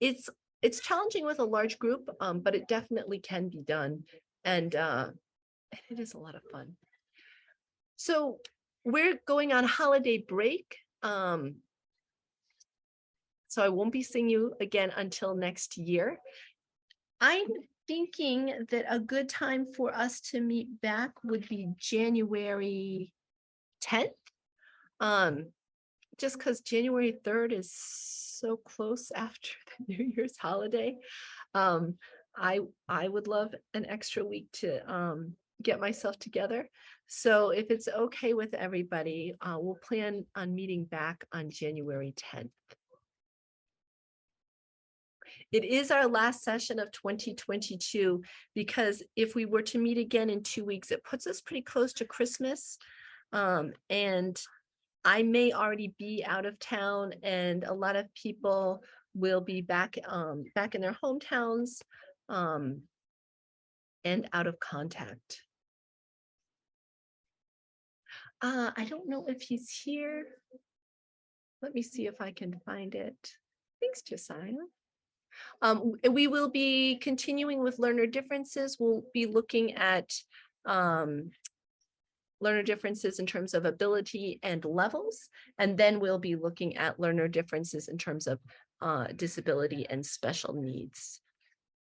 it's challenging with a large group, but it definitely can be done. And it is a lot of fun. So we're going on holiday break. So I won't be seeing you again until next year. I'm thinking that a good time for us to meet back would be January 10th. Just because January 3rd is so close after the New Year's holiday. I would love an extra week to get myself together. So if it's okay with everybody, we'll plan on meeting back on January 10th. It is our last session of 2022, because if we were to meet again in 2 weeks, it puts us pretty close to Christmas. And I may already be out of town, and a lot of people will be back in their hometowns and out of contact. I don't know if he's here. Let me see if I can find it. Thanks, Josiah. We will be continuing with learner differences. We'll be looking at learner differences in terms of ability and levels, and then we'll be looking at learner differences in terms of disability and special needs.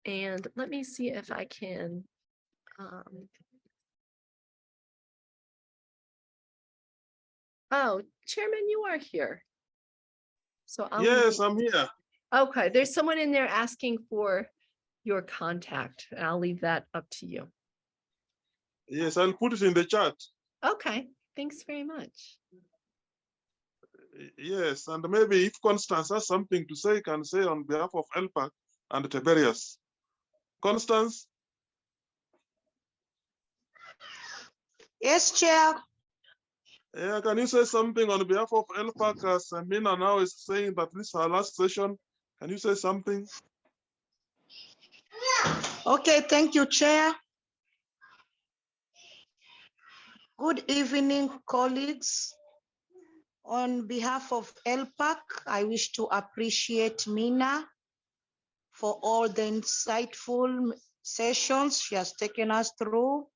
And let me see if I can oh, Chairman, you are here. So
Yes, I'm here.
okay, there's someone in there asking for your contact, and I'll leave that up to you.
Yes, I'll put it in the chat.
Okay, thanks very much.
Yes, and maybe if Constance has something to say, can say on behalf of ELPAC and Tiberius. Constance?
Yes, Chair.
Yeah, can you say something on behalf of ELPAC, as Mina now is saying that this is our last session? Can you say something?
Okay, thank you, Chair. Good evening, colleagues. On behalf of ELPAC, I wish to appreciate Mina for all the insightful sessions she has taken us through.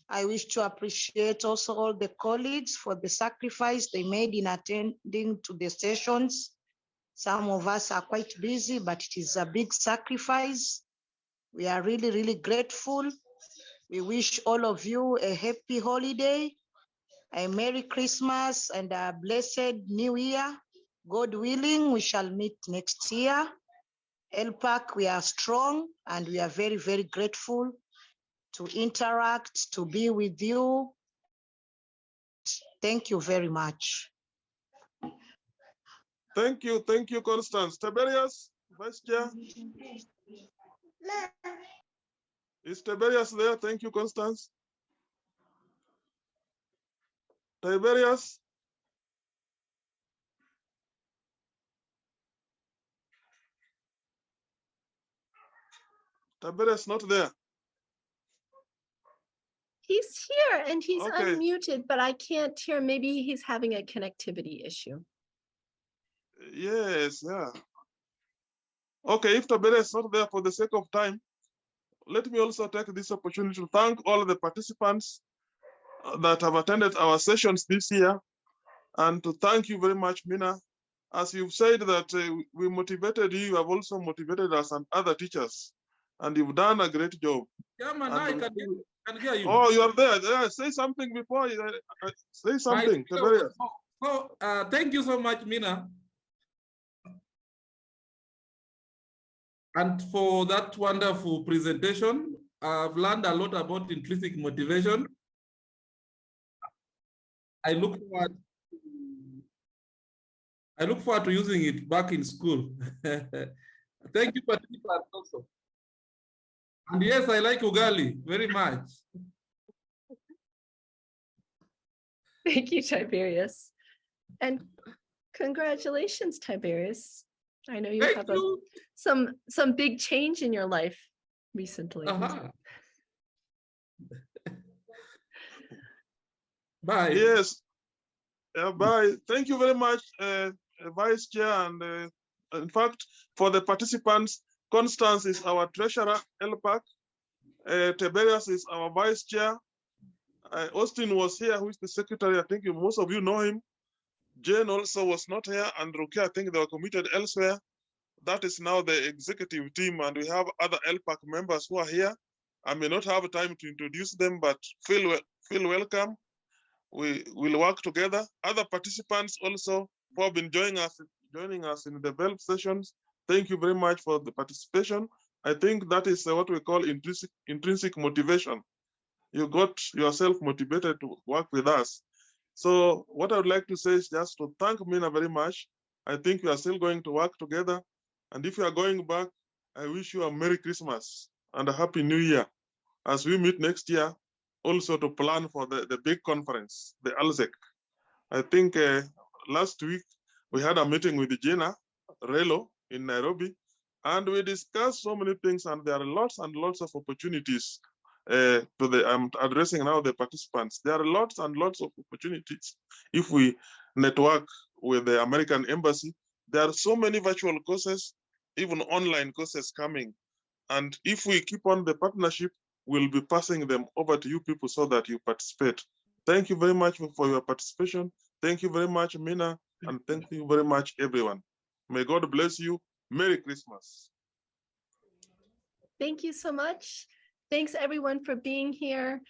I wish to appreciate also all the colleagues for the sacrifice they made in attending to the sessions. Some of us are quite busy, but it is a big sacrifice. We are really, really grateful. We wish all of you a happy holiday, a Merry Christmas, and a blessed New Year. God willing, we shall meet next year. ELPAC, we are strong, and we are very, very grateful to interact, to be with you. Thank you very much.
Thank you, Constance. Tiberius, Vice Chair. Is Tiberius there? Thank you, Constance. Tiberius? Tiberius not there.
He's here and he's
Okay.
unmuted, but I can't hear. Maybe he's having a connectivity issue.
Yes, yeah. Okay, if Tiberius is not there, for the sake of time, let me also take this opportunity to thank all the participants that have attended our sessions this year, and to thank you very much, Mina. As you've said that we motivated you, you have also motivated us and other teachers, and you've done a great job.
Chairman,
And
I can hear you.
Oh, you are there. Yeah, say something before you say something. Tiberius.
Thank you so much, Mina. And for that wonderful presentation. I've learned a lot about intrinsic motivation. I look forward to using it back in school. Thank you, participants also. And yes, I like ugali very much.
Thank you, Tiberius. And congratulations, Tiberius. I know you have some big change in your life recently.
Bye.
Yes. Bye. Thank you very much, Vice Chair In fact, for the participants, Constance is our treasurer, LPAC. Tiberius is our vice chair. Austin was here, who is the secretary. I think most of you know him. Jane also was not here, and Rukia, I think they were committed elsewhere. That is now the executive team, and we have other LPAC members who are here. I may not have time to introduce them, but feel welcome. We will work together. Other participants also who have been joining us in the BELP sessions. Thank you very much for the participation. I think that is what we call intrinsic motivation. You got yourself motivated to work with us. So what I would like to say is just to thank Mina very much. I think we are still going to work together. And if you are going back, I wish you a Merry Christmas and a Happy New Year as we meet next year, also to plan for the big conference, the ALSEC. I think last week we had a meeting with Gina Relo in Nairobi, and we discussed so many things, and there are lots and lots of opportunities I'm addressing now the participants. There are lots and lots of opportunities if we network with the American Embassy. There are so many virtual courses, even online courses coming. And if we keep on the partnership, we'll be passing them over to you people so that you participate. Thank you very much for your participation. Thank you very much, Mina, and thank you very much, everyone. May God bless you. Merry Christmas.
Thank you so much. Thanks everyone for being here.